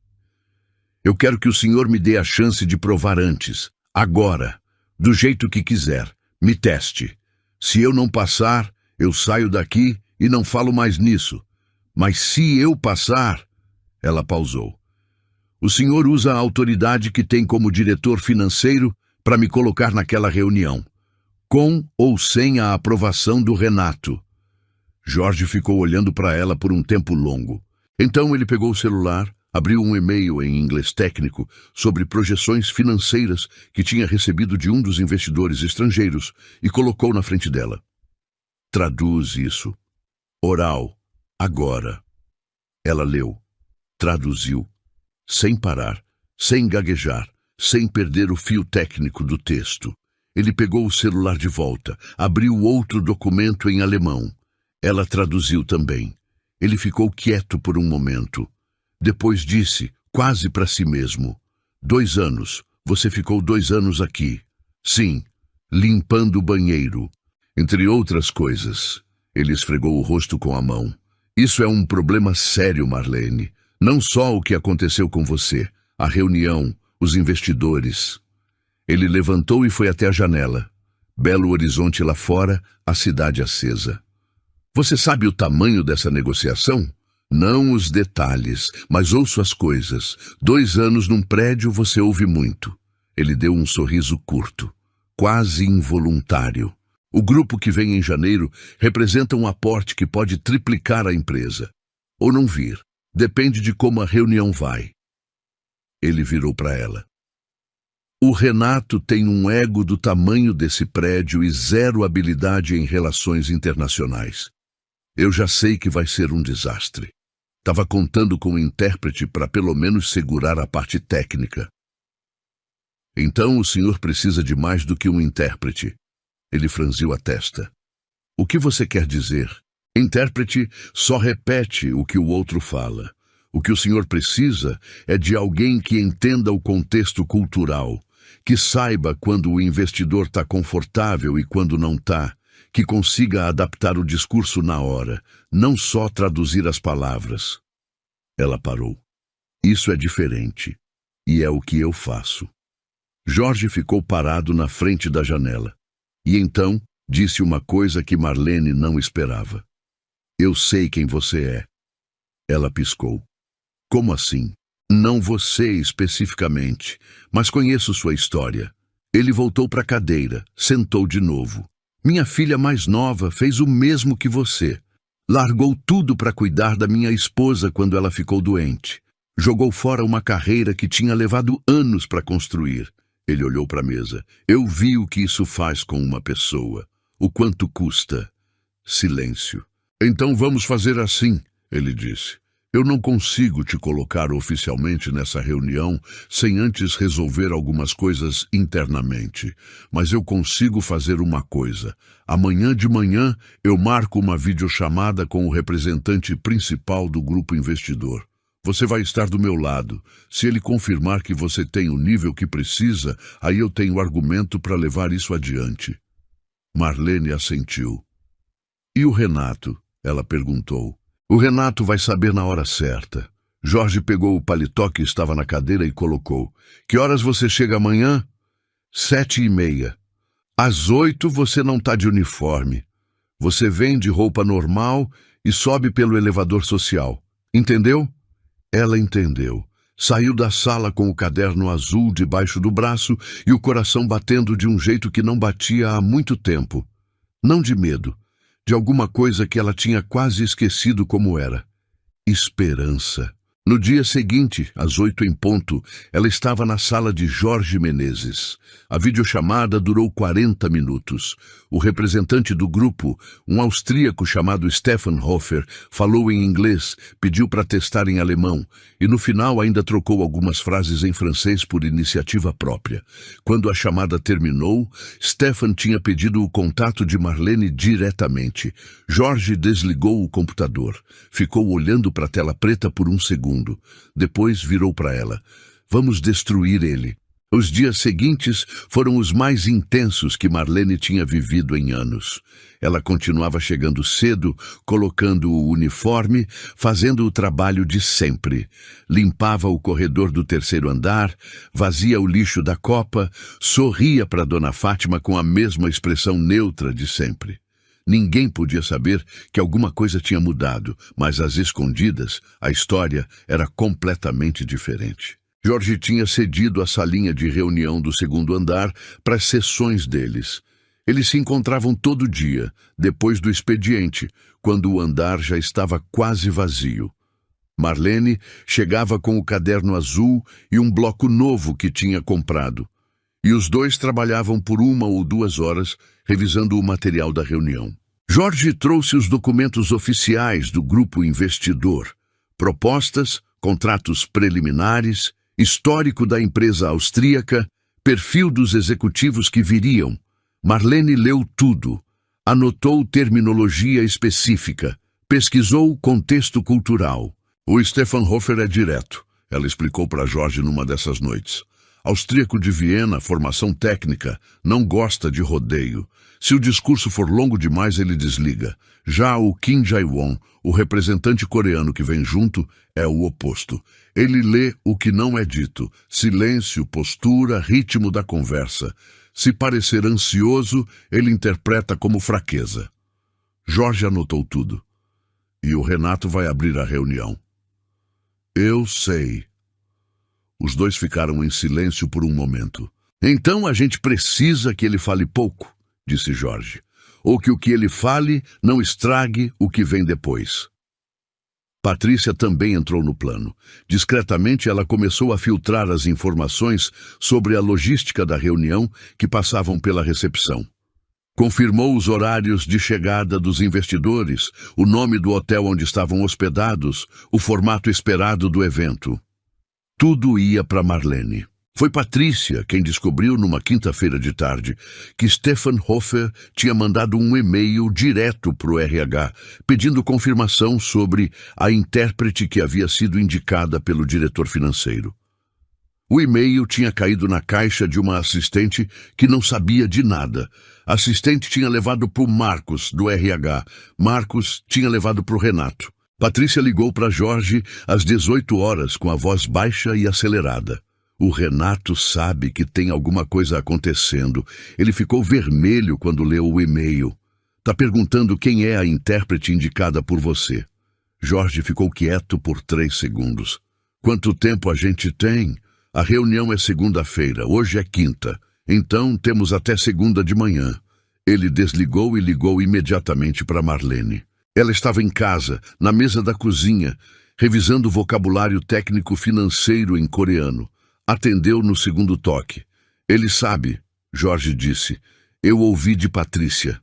"Eu quero que o senhor me dê a chance de provar antes, agora, do jeito que quiser. Me teste. Se eu não passar, eu saio daqui e não falo mais nisso. Mas se eu passar..." Ela pausou. "O senhor usa a autoridade que tem como diretor financeiro para me colocar naquela reunião, com ou sem a aprovação do Renato." Jorge ficou olhando para ela por um tempo longo. Então ele pegou o celular, abriu um e-mail em inglês técnico sobre projeções financeiras que tinha recebido de um dos investidores estrangeiros e colocou na frente dela. "Traduz isso. Oral. Agora." Ela leu. Traduziu. Sem parar, sem gaguejar, sem perder o fio técnico do texto. Ele pegou o celular de volta, abriu outro documento em alemão. Ela traduziu também. Ele ficou quieto por um momento. Depois disse, quase para si mesmo, 2 anos. Você ficou 2 anos aqui." "Sim, limpando o banheiro. Entre outras coisas." Ele esfregou o rosto com a mão. "Isso é um problema sério, Marlene. Não só o que aconteceu com você, a reunião, os investidores." Ele levantou e foi até a janela. Belo horizonte lá fora, a cidade acesa. "Você sabe o tamanho dessa negociação? Não os detalhes, mas ouço as coisas. 2 anos num prédio você ouve muito." Ele deu um sorriso curto, quase involuntário. "O grupo que vem em janeiro representa um aporte que pode triplicar a empresa. Ou não vir. Depende de como a reunião vai." Ele virou para ela. "O Renato tem um ego do tamanho desse prédio e 0 habilidade em relações internacionais. Eu já sei que vai ser um desastre. Estava contando com um intérprete para pelo menos segurar a parte técnica." "Então o senhor precisa de mais do que um intérprete." Ele franziu a testa. "O que você quer dizer?" "Intérprete só repete o que o outro fala. O que o senhor precisa é de alguém que entenda o contexto cultural, que saiba quando o investidor está confortável e quando não está, que consiga adaptar o discurso na hora, não só traduzir as palavras." Ela parou. "Isso é diferente, e é o que eu faço." Jorge ficou parado na frente da janela. E então disse uma coisa que Marlene não esperava. "Eu sei quem você é." Ela piscou. "Como assim?" "Não você especificamente, mas conheço sua história." Ele voltou para a cadeira, sentou de novo. "Minha filha mais nova fez o mesmo que você. Largou tudo para cuidar da minha esposa quando ela ficou doente. Jogou fora uma carreira que tinha levado anos para construir." Ele olhou para a mesa. "Eu vi o que isso faz com uma pessoa. O quanto custa." Silêncio. "Então vamos fazer assim," ele disse. Eu não consigo te colocar oficialmente nessa reunião sem antes resolver algumas coisas internamente. Mas eu consigo fazer uma coisa. Amanhã de manhã eu marco uma videochamada com o representante principal do grupo investidor. Você vai estar do meu lado. Se ele confirmar que você tem o nível que precisa, aí eu tenho argumento para levar isso adiante. Marlene assentiu. E o Renato? Ela perguntou. O Renato vai saber na hora certa. Jorge pegou o paletó que estava na cadeira e colocou. Que horas você chega amanhã? 7:30. Às 8 você não está de uniforme. Você vem de roupa normal e sobe pelo elevador social. Entendeu? Ela entendeu. Saiu da sala com o caderno azul debaixo do braço e o coração batendo de um jeito que não batia há muito tempo. Não de medo, de alguma coisa que ela tinha quase esquecido como era. Esperança. No dia seguinte, às 8 em ponto, ela estava na sala de Jorge Menezes. A videochamada durou 40 minutos. O representante do grupo, um austríaco chamado Stefan Hofer, falou em inglês, pediu para testar em alemão e no final ainda trocou algumas frases em francês por iniciativa própria. Quando a chamada terminou, Stefan tinha pedido o contato de Marlene diretamente. Jorge desligou o computador. Ficou olhando para a tela preta por um segundo. Depois virou para ela. Vamos destruir ele. Os dias seguintes foram os mais intensos que Marlene tinha vivido em anos. Ela continuava chegando cedo, colocando o uniforme, fazendo o trabalho de sempre. Limpava o corredor do terceiro andar, vazia o lixo da copa, sorria para Dona Fátima com a mesma expressão neutra de sempre. Ninguém podia saber que alguma coisa tinha mudado, mas às escondidas, a história era completamente diferente. Jorge tinha cedido a salinha de reunião do segundo andar para as sessões deles. Eles se encontravam todo dia, depois do expediente, quando o andar já estava quase vazio. Marlene chegava com o caderno azul e um bloco novo que tinha comprado. E os dois trabalhavam por 1 ou 2 horas, revisando o material da reunião. Jorge trouxe os documentos oficiais do grupo investidor, propostas, contratos preliminares, histórico da empresa austríaca, perfil dos executivos que viriam. Marlene leu tudo, anotou terminologia específica, pesquisou contexto cultural. O Stefan Hofer é direto, ela explicou para Jorge numa dessas noites. Austríaco de Viena, formação técnica, não gosta de rodeio. Se o discurso for longo demais, ele desliga. Já o Kim Jae-won, o representante coreano que vem junto, é o oposto. Ele lê o que não é dito. Silêncio, postura, ritmo da conversa. Se parecer ansioso, ele interpreta como fraqueza. Jorge anotou tudo. E o Renato vai abrir a reunião. Eu sei. Os dois ficaram em silêncio por um momento. Então a gente precisa que ele fale pouco, disse Jorge. Ou que o que ele fale não estrague o que vem depois. Patrícia também entrou no plano. Discretamente ela começou a filtrar as informações sobre a logística da reunião que passavam pela recepção. Confirmou os horários de chegada dos investidores, o nome do hotel onde estavam hospedados, o formato esperado do evento. Tudo ia para Marlene. Foi Patrícia quem descobriu numa quinta-feira de tarde que Stefan Hofer tinha mandado um e-mail direto para o RH, pedindo confirmação sobre a intérprete que havia sido indicada pelo diretor financeiro. O e-mail tinha caído na caixa de uma assistente que não sabia de nada. A assistente tinha levado para o Marcos, do RH. Marcos tinha levado para o Renato. Patrícia ligou para Jorge às 18 horas com a voz baixa e acelerada. O Renato sabe que tem alguma coisa acontecendo. Ele ficou vermelho quando leu o e-mail. Tá perguntando quem é a intérprete indicada por você. Jorge ficou quieto por 3 segundos. Quanto tempo a gente tem? A reunião é segunda-feira, hoje é quinta. Então temos até segunda de manhã. Ele desligou e ligou imediatamente para Marlene. Ela estava em casa, na mesa da cozinha, revisando o vocabulário técnico financeiro em coreano. Atendeu no segundo toque. Ele sabe, Jorge disse. Eu ouvi de Patrícia.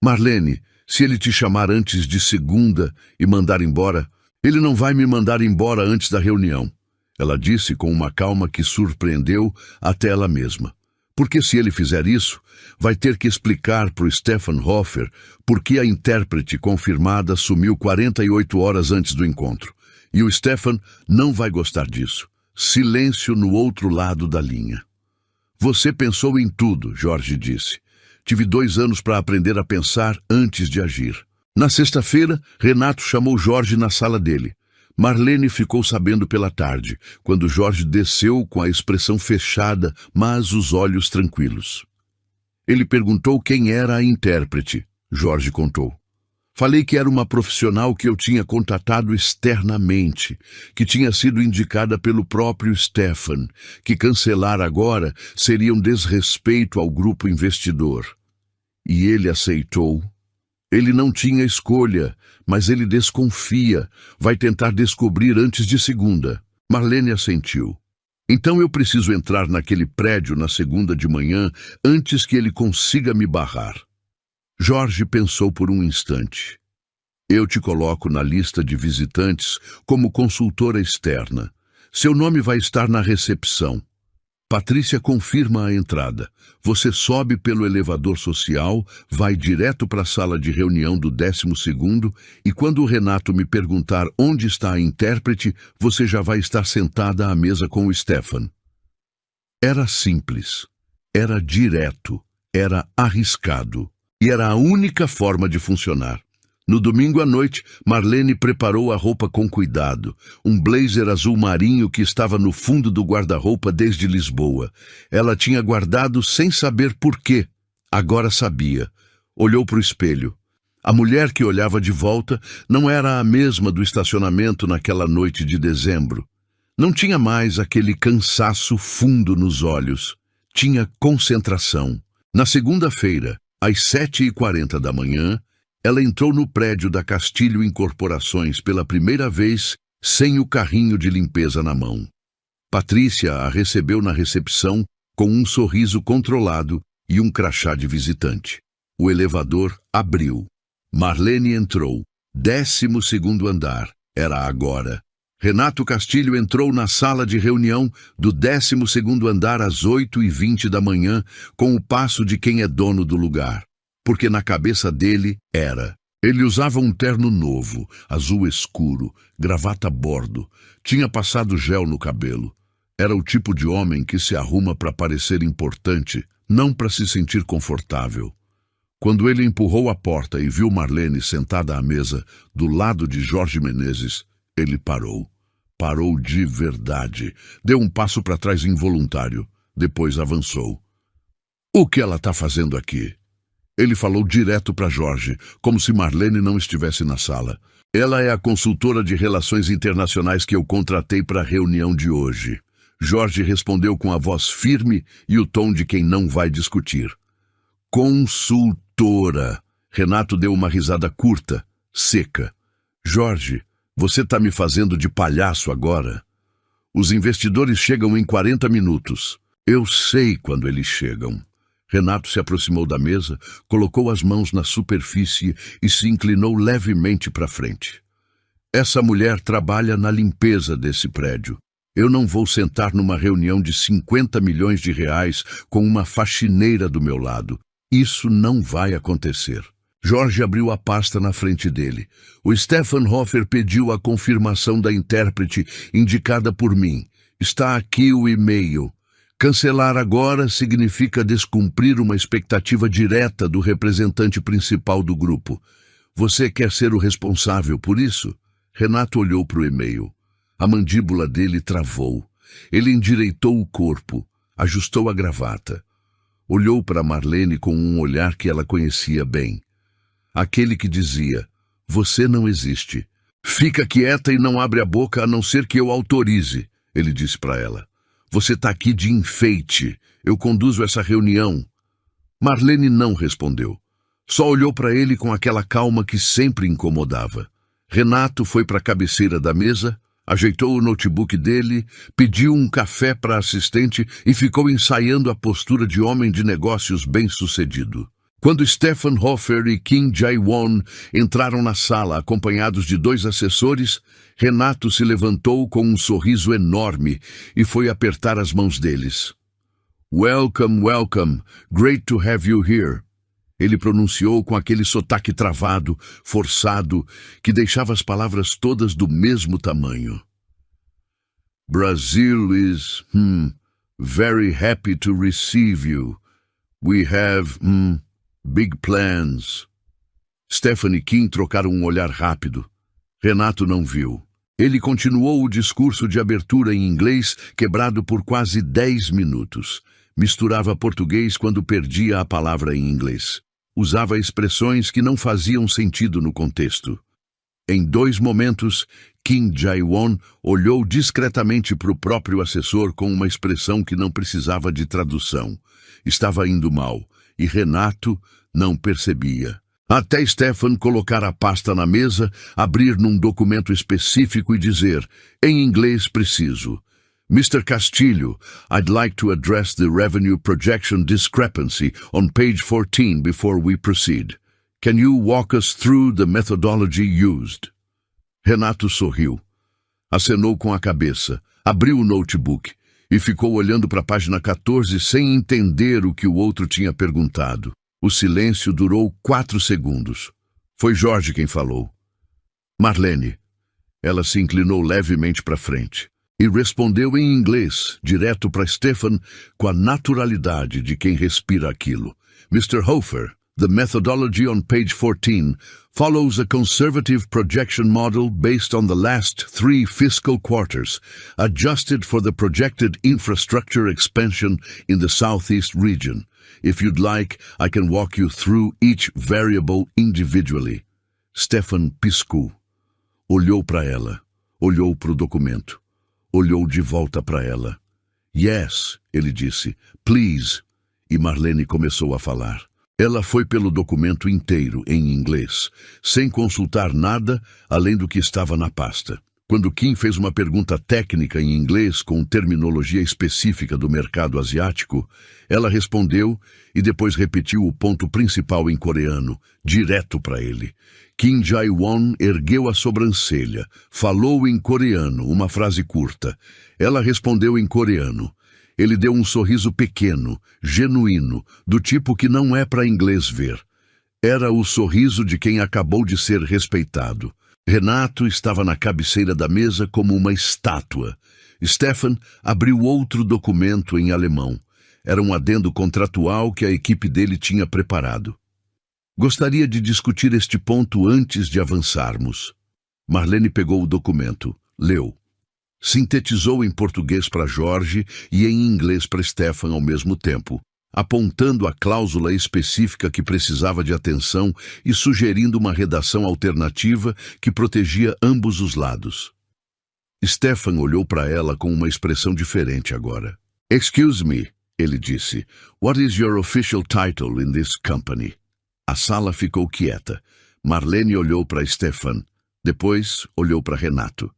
Marlene, se ele te chamar antes de segunda e mandar embora, Ele não vai me mandar embora antes da reunião, ela disse com uma calma que surpreendeu até ela mesma. Porque se ele fizer isso, vai ter que explicar para o Stefan Hofer por que a intérprete confirmada sumiu 48 horas antes do encontro. E o Stefan não vai gostar disso. Silêncio no outro lado da linha. Você pensou em tudo, Jorge disse. Tive 2 anos para aprender a pensar antes de agir. Na sexta-feira, Renato chamou Jorge na sala dele. Marlene ficou sabendo pela tarde, quando Jorge desceu com a expressão fechada, mas os olhos tranquilos. Ele perguntou quem era a intérprete. Jorge contou. Falei que era uma profissional que eu tinha contatado externamente, que tinha sido indicada pelo próprio Stefan, que cancelar agora seria um desrespeito ao grupo investidor. E ele aceitou. Ele não tinha escolha, mas ele desconfia. Vai tentar descobrir antes de segunda. Marlene assentiu. Então eu preciso entrar naquele prédio na segunda de manhã antes que ele consiga me barrar. Jorge pensou por um instante. Eu te coloco na lista de visitantes como consultora externa. Seu nome vai estar na recepção. Patrícia confirma a entrada. Você sobe pelo elevador social, vai direto para a sala de reunião do 12º e quando o Renato me perguntar onde está a intérprete, você já vai estar sentada à mesa com o Stefan. Era simples, era direto, era arriscado e era a única forma de funcionar. No domingo à noite, Marlene preparou a roupa com cuidado, um blazer azul marinho que estava no fundo do guarda-roupa desde Lisboa. Ela tinha guardado sem saber por quê. Agora sabia. Olhou para o espelho. A mulher que olhava de volta não era a mesma do estacionamento naquela noite de dezembro. Não tinha mais aquele cansaço fundo nos olhos. Tinha concentração. Na segunda-feira, às 7h40 da manhã, ela entrou no prédio da Castilho Incorporações pela primeira vez sem o carrinho de limpeza na mão. Patrícia a recebeu na recepção com um sorriso controlado e um crachá de visitante. O elevador abriu. Marlene entrou. 12º andar. Era agora. Renato Castilho entrou na sala de reunião do 12º andar às 8h20 da manhã com o passo de quem é dono do lugar. Porque na cabeça dele era. Ele usava um terno novo, azul escuro, gravata bordo, tinha passado gel no cabelo. Era o tipo de homem que se arruma para parecer importante, não para se sentir confortável. Quando ele empurrou a porta e viu Marlene sentada à mesa, do lado de Jorge Menezes, ele parou. Parou de verdade. Deu um passo para trás involuntário. Depois avançou. O que ela está fazendo aqui? Ele falou direto para Jorge, como se Marlene não estivesse na sala. Ela é a consultora de relações internacionais que eu contratei para a reunião de hoje. Jorge respondeu com a voz firme e o tom de quem não vai discutir. Consultora. Renato deu uma risada curta, seca. Jorge, você está me fazendo de palhaço agora? Os investidores chegam em 40 minutos. Eu sei quando eles chegam. Renato se aproximou da mesa, colocou as mãos na superfície e se inclinou levemente para frente. Essa mulher trabalha na limpeza desse prédio. Eu não vou sentar numa reunião de 50 milhões de reais com uma faxineira do meu lado. Isso não vai acontecer. Jorge abriu a pasta na frente dele. O Stefan Hofer pediu a confirmação da intérprete indicada por mim. Está aqui o e-mail. Cancelar agora significa descumprir uma expectativa direta do representante principal do grupo. Você quer ser o responsável por isso? Renato olhou para o e-mail. A mandíbula dele travou. Ele endireitou o corpo, ajustou a gravata. Olhou para Marlene com um olhar que ela conhecia bem. Aquele que dizia, você não existe. Fica quieta e não abre a boca a não ser que eu autorize, ele disse para ela. Você está aqui de enfeite. Eu conduzo essa reunião. Marlene não respondeu. Só olhou para ele com aquela calma que sempre incomodava. Renato foi para a cabeceira da mesa, ajeitou o notebook dele, pediu um café para a assistente e ficou ensaiando a postura de homem de negócios bem-sucedido. Quando Stephen Hofer e Kim Jae-won entraram na sala acompanhados de 2 assessores, Renato se levantou com um sorriso enorme e foi apertar as mãos deles. "Welcome, welcome. Great to have you here." Ele pronunciou com aquele sotaque travado, forçado, que deixava as palavras todas do mesmo tamanho. "Brazil is, very happy to receive you. We have, big plans." Stephen e Kim trocaram um olhar rápido. Renato não viu. Ele continuou o discurso de abertura em inglês, quebrado por quase 10 minutos. Misturava português quando perdia a palavra em inglês. Usava expressões que não faziam sentido no contexto. Em 2 momentos, Kim Jae-won olhou discretamente para o próprio assessor com uma expressão que não precisava de tradução. Estava indo mal, e Renato não percebia. Até Stephen colocar a pasta na mesa, abrir num documento específico e dizer, em inglês preciso, "Mr. Castilho, I'd like to address the revenue projection discrepancy on page 14 before we proceed. Can you walk us through the methodology used?" Renato sorriu, acenou com a cabeça, abriu o notebook e ficou olhando para a página 14 sem entender o que o outro tinha perguntado. O silêncio durou 4 segundos. Foi Jorge quem falou. "Marlene." Ela se inclinou levemente para frente e respondeu em inglês, direto para Stephen, com a naturalidade de quem respira aquilo. "Mr. Hofer, the methodology on page 14 follows a conservative projection model based on the last 3 fiscal quarters, adjusted for the projected infrastructure expansion in the Southeast region. If you'd like, I can walk you through each variable individually." Stephen piscou. Olhou para ela. Olhou para o documento. Olhou de volta para ela. "Yes", ele disse. "Please." E Marlene começou a falar. Ela foi pelo documento inteiro, em inglês, sem consultar nada além do que estava na pasta. Quando Kim fez uma pergunta técnica em inglês com terminologia específica do mercado asiático, ela respondeu e depois repetiu o ponto principal em coreano, direto para ele. Kim Jae-won ergueu a sobrancelha, falou em coreano, uma frase curta. Ela respondeu em coreano. Ele deu um sorriso pequeno, genuíno, do tipo que não é para inglês ver. Era o sorriso de quem acabou de ser respeitado. Renato estava na cabeceira da mesa como uma estátua. Stephen abriu outro documento em alemão. Era um adendo contratual que a equipe dele tinha preparado. "Gostaria de discutir este ponto antes de avançarmos." Marlene pegou o documento, leu. Sintetizou em português para Jorge e em inglês para Stephen ao mesmo tempo, apontando a cláusula específica que precisava de atenção e sugerindo uma redação alternativa que protegia ambos os lados. Stephen olhou para ela com uma expressão diferente agora. "Excuse me", ele disse. "What is your official title in this company?" A sala ficou quieta. Marlene olhou para Stephen, depois olhou para Renato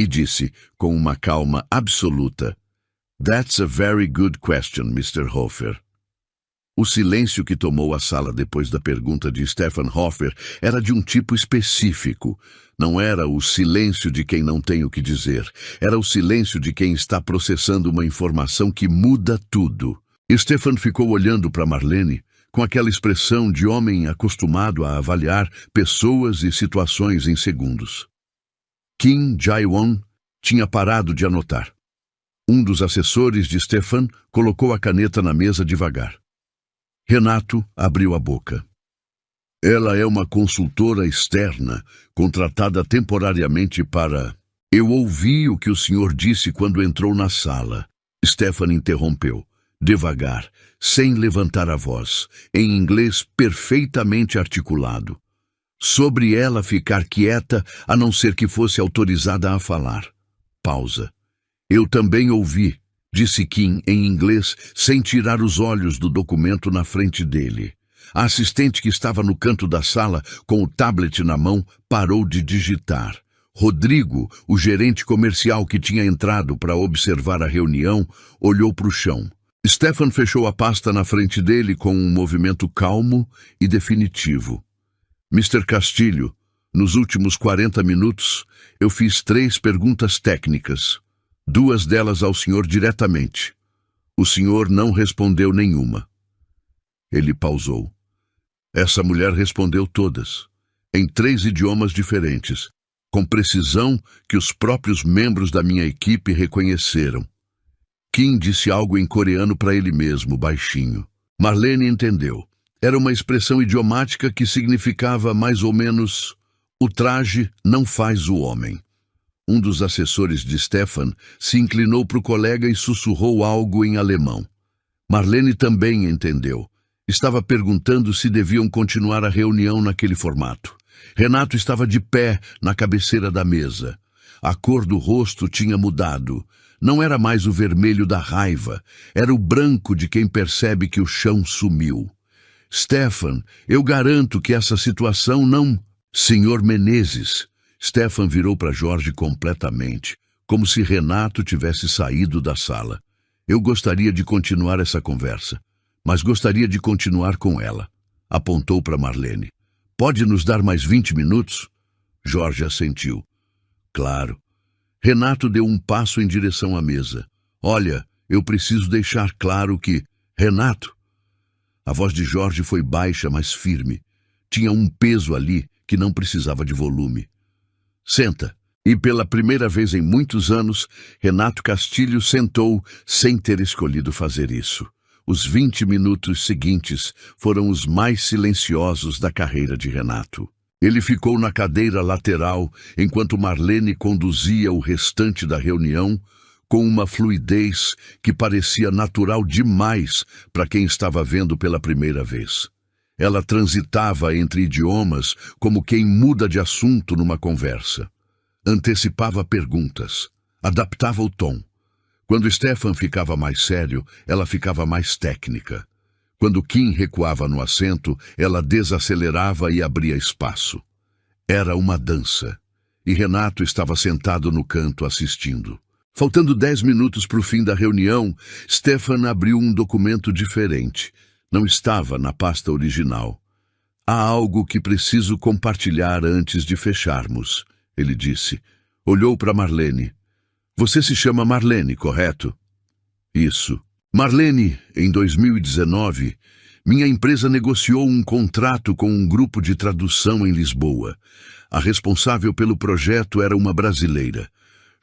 e disse, com uma calma absoluta, "That's a very good question, Mr. Hofer." O silêncio que tomou a sala depois da pergunta de Stephen Hofer era de um tipo específico. Não era o silêncio de quem não tem o que dizer. Era o silêncio de quem está processando uma informação que muda tudo. Stephen ficou olhando para Marlene com aquela expressão de homem acostumado a avaliar pessoas e situações em segundos. Kim Jae-won tinha parado de anotar. Um dos assessores de Stephen colocou a caneta na mesa devagar. Renato abriu a boca. "Ela é uma consultora externa, contratada temporariamente para..." "Eu ouvi o que o senhor disse quando entrou na sala." Stephen interrompeu, devagar, sem levantar a voz, em inglês perfeitamente articulado. Sobre ela ficar quieta, a não ser que fosse autorizada a falar. Pausa. "Eu também ouvi", disse Kim em inglês, sem tirar os olhos do documento na frente dele. A assistente que estava no canto da sala, com o tablet na mão, parou de digitar. Rodrigo, o gerente comercial que tinha entrado para observar a reunião, olhou para o chão. Stefan fechou a pasta na frente dele com um movimento calmo e definitivo. Mr. Castilho, nos últimos 40 minutos, eu fiz 3 perguntas técnicas, 2 delas ao senhor diretamente. O senhor não respondeu nenhuma. Ele pausou. Essa mulher respondeu todas, em 3 idiomas diferentes, com precisão que os próprios membros da minha equipe reconheceram. Kim disse algo em coreano para ele mesmo, baixinho. Marlene entendeu. Era uma expressão idiomática que significava mais ou menos: o traje não faz o homem. Um dos assessores de Stefan se inclinou para o colega e sussurrou algo em alemão. Marlene também entendeu. Estava perguntando se deviam continuar a reunião naquele formato. Renato estava de pé na cabeceira da mesa. A cor do rosto tinha mudado. Não era mais o vermelho da raiva, era o branco de quem percebe que o chão sumiu. Stefan, eu garanto que essa situação não... Senhor Menezes. Stefan virou para Jorge completamente, como se Renato tivesse saído da sala. Eu gostaria de continuar essa conversa, mas gostaria de continuar com ela. Apontou para Marlene. Pode nos dar mais 20 minutos? Jorge assentiu. Claro. Renato deu um passo em direção à mesa. Olha, eu preciso deixar claro que... Renato! A voz de Jorge foi baixa, mas firme. Tinha um peso ali que não precisava de volume. Senta. E pela primeira vez em muitos anos, Renato Castilho sentou sem ter escolhido fazer isso. Os 20 minutos seguintes foram os mais silenciosos da carreira de Renato. Ele ficou na cadeira lateral enquanto Marlene conduzia o restante da reunião com uma fluidez que parecia natural demais para quem estava vendo pela primeira vez. Ela transitava entre idiomas como quem muda de assunto numa conversa. Antecipava perguntas, adaptava o tom. Quando Stefan ficava mais sério, ela ficava mais técnica. Quando Kim recuava no assento, ela desacelerava e abria espaço. Era uma dança, e Renato estava sentado no canto assistindo. Faltando 10 minutos para o fim da reunião, Stefan abriu um documento diferente. Não estava na pasta original. Há algo que preciso compartilhar antes de fecharmos, ele disse. Olhou para Marlene. Você se chama Marlene, correto? Isso. Marlene, em 2019, minha empresa negociou um contrato com um grupo de tradução em Lisboa. A responsável pelo projeto era uma brasileira,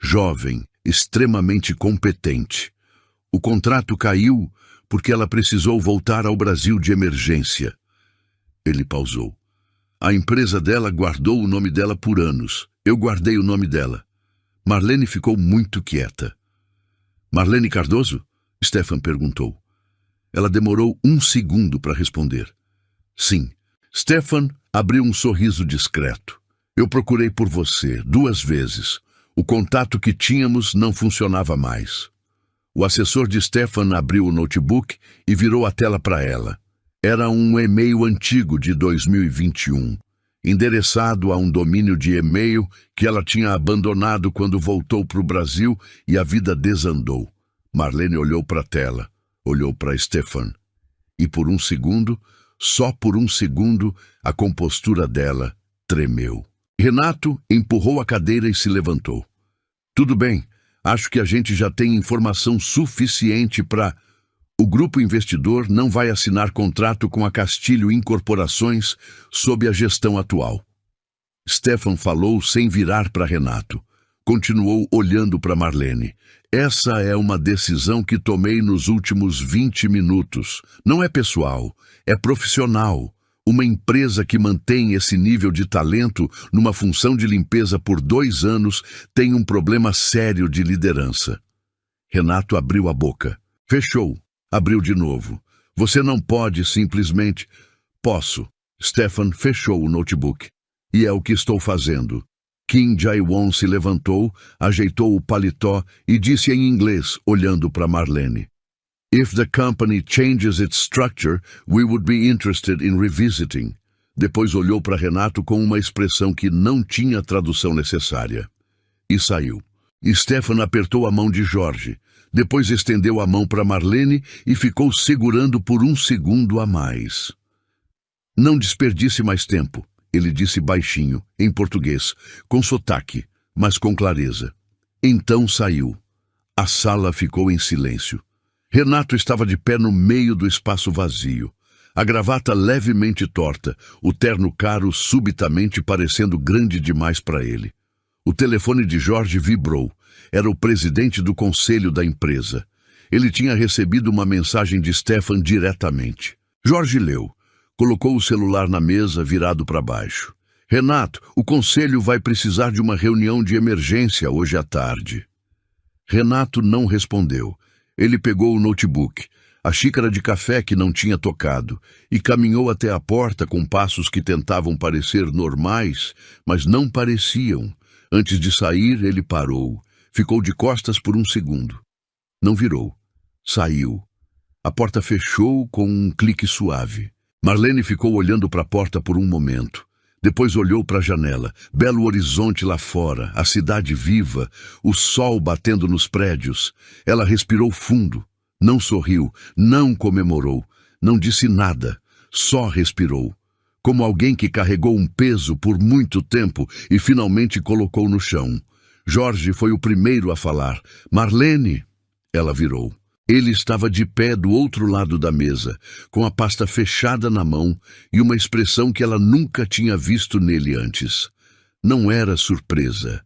jovem, extremamente competente. O contrato caiu porque ela precisou voltar ao Brasil de emergência. Ele pausou. A empresa dela guardou o nome dela por anos. Eu guardei o nome dela. Marlene ficou muito quieta. Marlene Cardoso? Stefan perguntou. Ela demorou 1 segundo para responder. Sim. Stefan abriu um sorriso discreto. Eu procurei por você 2 vezes. O contato que tínhamos não funcionava mais. O assessor de Stefan abriu o notebook e virou a tela para ela. Era um e-mail antigo de 2021, endereçado a um domínio de e-mail que ela tinha abandonado quando voltou para o Brasil e a vida desandou. Marlene olhou para a tela, olhou para Stefan. E por 1 segundo, só por 1 segundo, a compostura dela tremeu. Renato empurrou a cadeira e se levantou. Tudo bem, acho que a gente já tem informação suficiente para... O grupo investidor não vai assinar contrato com a Castilho Incorporações sob a gestão atual. Stefan falou sem virar para Renato. Continuou olhando para Marlene. Essa é uma decisão que tomei nos últimos 20 minutos. Não é pessoal, é profissional. Uma empresa que mantém esse nível de talento numa função de limpeza por 2 anos tem um problema sério de liderança. Renato abriu a boca. Fechou. Abriu de novo. Você não pode simplesmente... Posso. Stefan fechou o notebook. E é o que estou fazendo. Kim Jae-won se levantou, ajeitou o paletó e disse em inglês, olhando para Marlene. If the company changes its structure, we would be interested in revisiting. Depois olhou para Renato com uma expressão que não tinha tradução necessária. E saiu. Stefan apertou a mão de Jorge. Depois estendeu a mão para Marlene e ficou segurando por um segundo a mais. Não desperdice mais tempo, ele disse baixinho, em português, com sotaque, mas com clareza. Então saiu. A sala ficou em silêncio. Renato estava de pé no meio do espaço vazio. A gravata levemente torta, o terno caro subitamente parecendo grande demais para ele. O telefone de Jorge vibrou. Era o presidente do conselho da empresa. Ele tinha recebido uma mensagem de Stefan diretamente. Jorge leu. Colocou o celular na mesa, virado para baixo. Renato, o conselho vai precisar de uma reunião de emergência hoje à tarde. Renato não respondeu. Ele pegou o notebook, a xícara de café que não tinha tocado, e caminhou até a porta com passos que tentavam parecer normais, mas não pareciam. Antes de sair, ele parou. Ficou de costas por um segundo. Não virou. Saiu. A porta fechou com um clique suave. Marlene ficou olhando para a porta por um momento. Depois olhou para a janela. Belo horizonte lá fora, a cidade viva, o sol batendo nos prédios. Ela respirou fundo. Não sorriu, não comemorou, não disse nada. Só respirou. Como alguém que carregou um peso por muito tempo e finalmente colocou no chão. Jorge foi o primeiro a falar. Marlene! Ela virou. Ele estava de pé do outro lado da mesa, com a pasta fechada na mão e uma expressão que ela nunca tinha visto nele antes. Não era surpresa.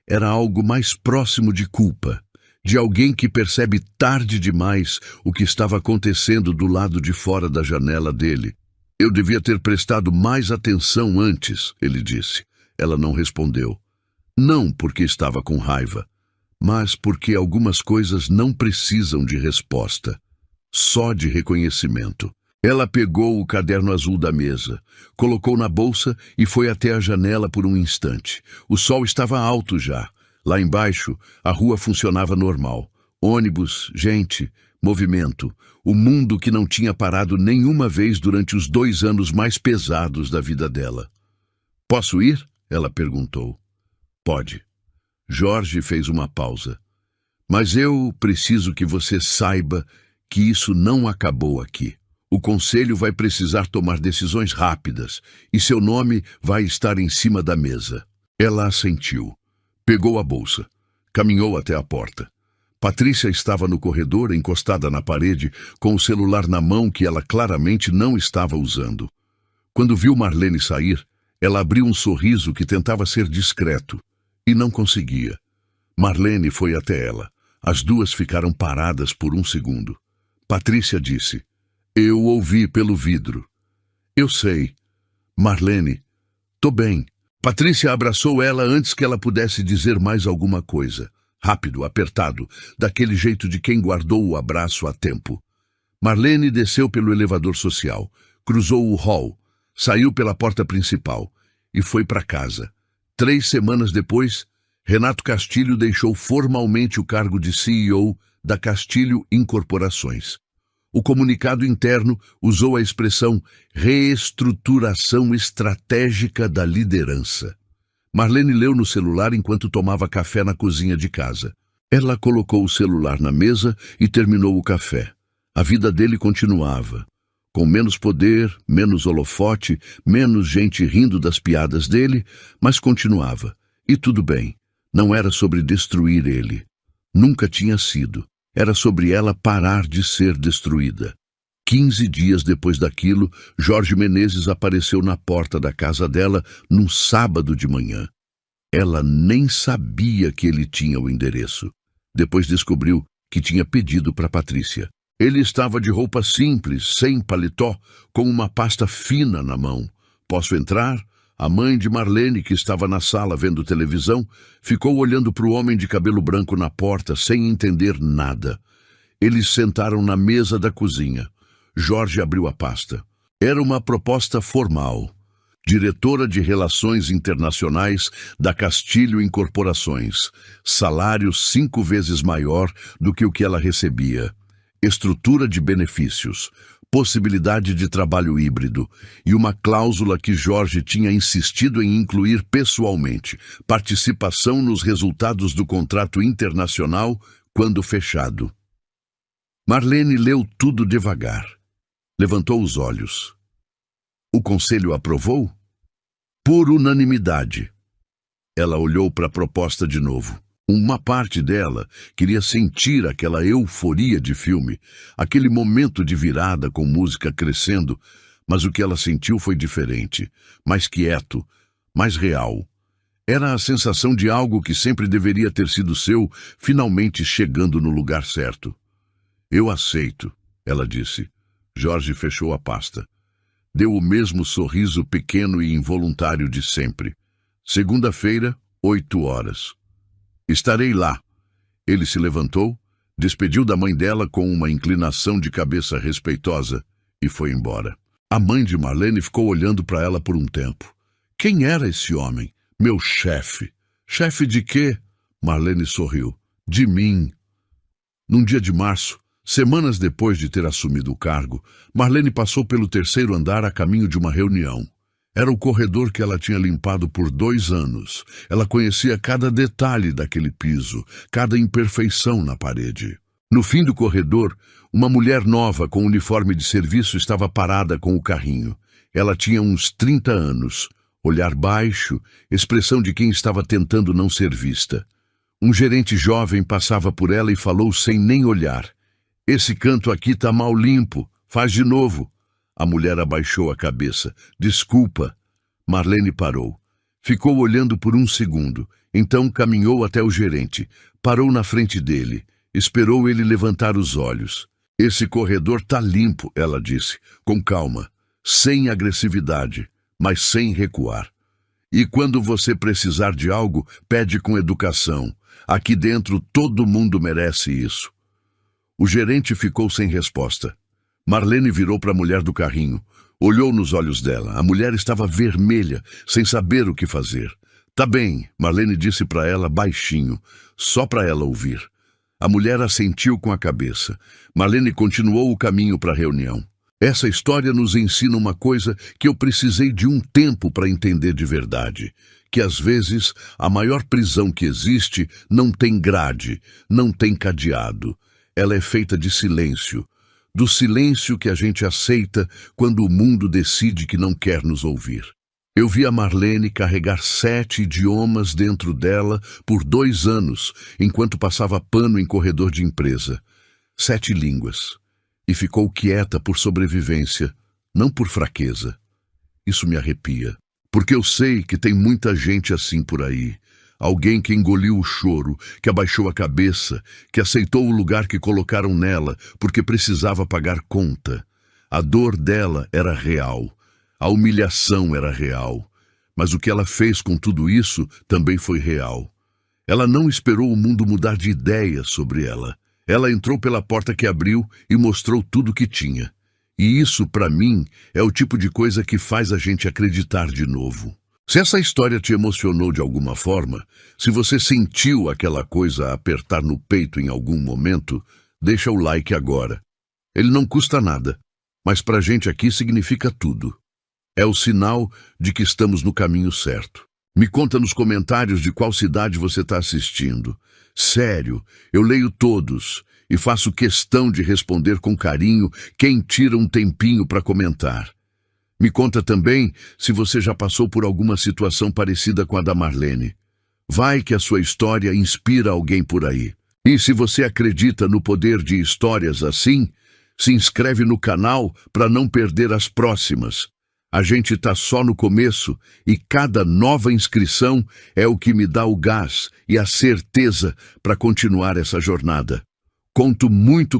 Era algo mais próximo de culpa, de alguém que percebe tarde demais o que estava acontecendo do lado de fora da janela dele. Eu devia ter prestado mais atenção antes, ele disse. Ela não respondeu. Não porque estava com raiva, mas porque algumas coisas não precisam de resposta, só de reconhecimento. Ela pegou o caderno azul da mesa, colocou na bolsa e foi até a janela por um instante. O sol estava alto já. Lá embaixo, a rua funcionava normal. Ônibus, gente, movimento. O mundo que não tinha parado nenhuma vez durante os 2 anos mais pesados da vida dela. Posso ir? Ela perguntou. Pode. Jorge fez uma pausa. Mas eu preciso que você saiba que isso não acabou aqui. O conselho vai precisar tomar decisões rápidas e seu nome vai estar em cima da mesa. Ela assentiu. Pegou a bolsa. Caminhou até a porta. Patrícia estava no corredor, encostada na parede, com o celular na mão que ela claramente não estava usando. Quando viu Marlene sair, ela abriu um sorriso que tentava ser discreto. E não conseguia. Marlene foi até ela. As duas ficaram paradas por um segundo. Patrícia disse, eu ouvi pelo vidro. Eu sei. Marlene, tô bem. Patrícia abraçou ela antes que ela pudesse dizer mais alguma coisa. Rápido, apertado, daquele jeito de quem guardou o abraço a tempo. Marlene desceu pelo elevador social, cruzou o hall, saiu pela porta principal e foi para casa. 3 semanas depois, Renato Castilho deixou formalmente o cargo de CEO da Castilho Incorporações. O comunicado interno usou a expressão reestruturação estratégica da liderança. Marlene leu no celular enquanto tomava café na cozinha de casa. Ela colocou o celular na mesa e terminou o café. A vida dele continuava. Com menos poder, menos holofote, menos gente rindo das piadas dele, mas continuava. E tudo bem. Não era sobre destruir ele. Nunca tinha sido. Era sobre ela parar de ser destruída. 15 dias depois daquilo, Jorge Menezes apareceu na porta da casa dela num sábado de manhã. Ela nem sabia que ele tinha o endereço. Depois descobriu que tinha pedido para Patrícia. Ele estava de roupa simples, sem paletó, com uma pasta fina na mão. Posso entrar? A mãe de Marlene, que estava na sala vendo televisão, ficou olhando para o homem de cabelo branco na porta, sem entender nada. Eles sentaram na mesa da cozinha. Jorge abriu a pasta. Era uma proposta formal. Diretora de Relações Internacionais da Castilho Incorporações. Salário 5 vezes maior do que o que ela recebia. estrutura de benefícios, possibilidade de trabalho híbrido e uma cláusula que Jorge tinha insistido em incluir pessoalmente, participação nos resultados do contrato internacional quando fechado. Marlene leu tudo devagar. Levantou os olhos. O conselho aprovou? Por unanimidade. Ela olhou para a proposta de novo. Uma parte dela queria sentir aquela euforia de filme, aquele momento de virada com música crescendo, mas o que ela sentiu foi diferente, mais quieto, mais real. Era a sensação de algo que sempre deveria ter sido seu, finalmente chegando no lugar certo. Eu aceito, ela disse. Jorge fechou a pasta. Deu o mesmo sorriso pequeno e involuntário de sempre. Segunda-feira, 8h. Estarei lá. Ele se levantou, despediu da mãe dela com uma inclinação de cabeça respeitosa e foi embora. A mãe de Marlene ficou olhando para ela por um tempo. Quem era esse homem? Meu chefe. Chefe de quê? Marlene sorriu. De mim. Num dia de março, semanas depois de ter assumido o cargo, Marlene passou pelo 3º andar a caminho de uma reunião. Era o corredor que ela tinha limpado por 2 anos. Ela conhecia cada detalhe daquele piso, cada imperfeição na parede. No fim do corredor, uma mulher nova com uniforme de serviço estava parada com o carrinho. Ela tinha uns 30 anos, olhar baixo, expressão de quem estava tentando não ser vista. Um gerente jovem passava por ela e falou sem nem olhar. Esse canto aqui tá mal limpo, faz de novo. A mulher abaixou a cabeça. Desculpa. Marlene parou. Ficou olhando por um segundo. Então caminhou até o gerente. Parou na frente dele. Esperou ele levantar os olhos. Esse corredor tá limpo, ela disse, com calma. Sem agressividade, mas sem recuar. E quando você precisar de algo, pede com educação. Aqui dentro todo mundo merece isso. O gerente ficou sem resposta. Marlene virou para a mulher do carrinho. Olhou nos olhos dela. A mulher estava vermelha, sem saber o que fazer. Tá bem, Marlene disse para ela baixinho, só para ela ouvir. A mulher assentiu com a cabeça. Marlene continuou o caminho para a reunião. Essa história nos ensina uma coisa que eu precisei de um tempo para entender de verdade. Que às vezes a maior prisão que existe não tem grade, não tem cadeado. Ela é feita de silêncio. Do silêncio que a gente aceita quando o mundo decide que não quer nos ouvir. Eu vi a Marlene carregar 7 idiomas dentro dela por 2 anos, enquanto passava pano em corredor de empresa. 7 línguas. E ficou quieta por sobrevivência, não por fraqueza. Isso me arrepia, porque eu sei que tem muita gente assim por aí. Alguém que engoliu o choro, que abaixou a cabeça, que aceitou o lugar que colocaram nela, porque precisava pagar conta. A dor dela era real. A humilhação era real. Mas o que ela fez com tudo isso também foi real. Ela não esperou o mundo mudar de ideia sobre ela. Ela entrou pela porta que abriu e mostrou tudo o que tinha. E isso, para mim, é o tipo de coisa que faz a gente acreditar de novo. Se essa história te emocionou de alguma forma, se você sentiu aquela coisa apertar no peito em algum momento, deixa o like agora. Ele não custa nada, mas pra gente aqui significa tudo. É o sinal de que estamos no caminho certo. Me conta nos comentários de qual cidade você está assistindo. Sério, eu leio todos e faço questão de responder com carinho quem tira um tempinho para comentar. Me conta também se você já passou por alguma situação parecida com a da Marlene. Vai que a sua história inspira alguém por aí. E se você acredita no poder de histórias assim, se inscreve no canal para não perder as próximas. A gente está só no começo e cada nova inscrição é o que me dá o gás e a certeza para continuar essa jornada. Conto muito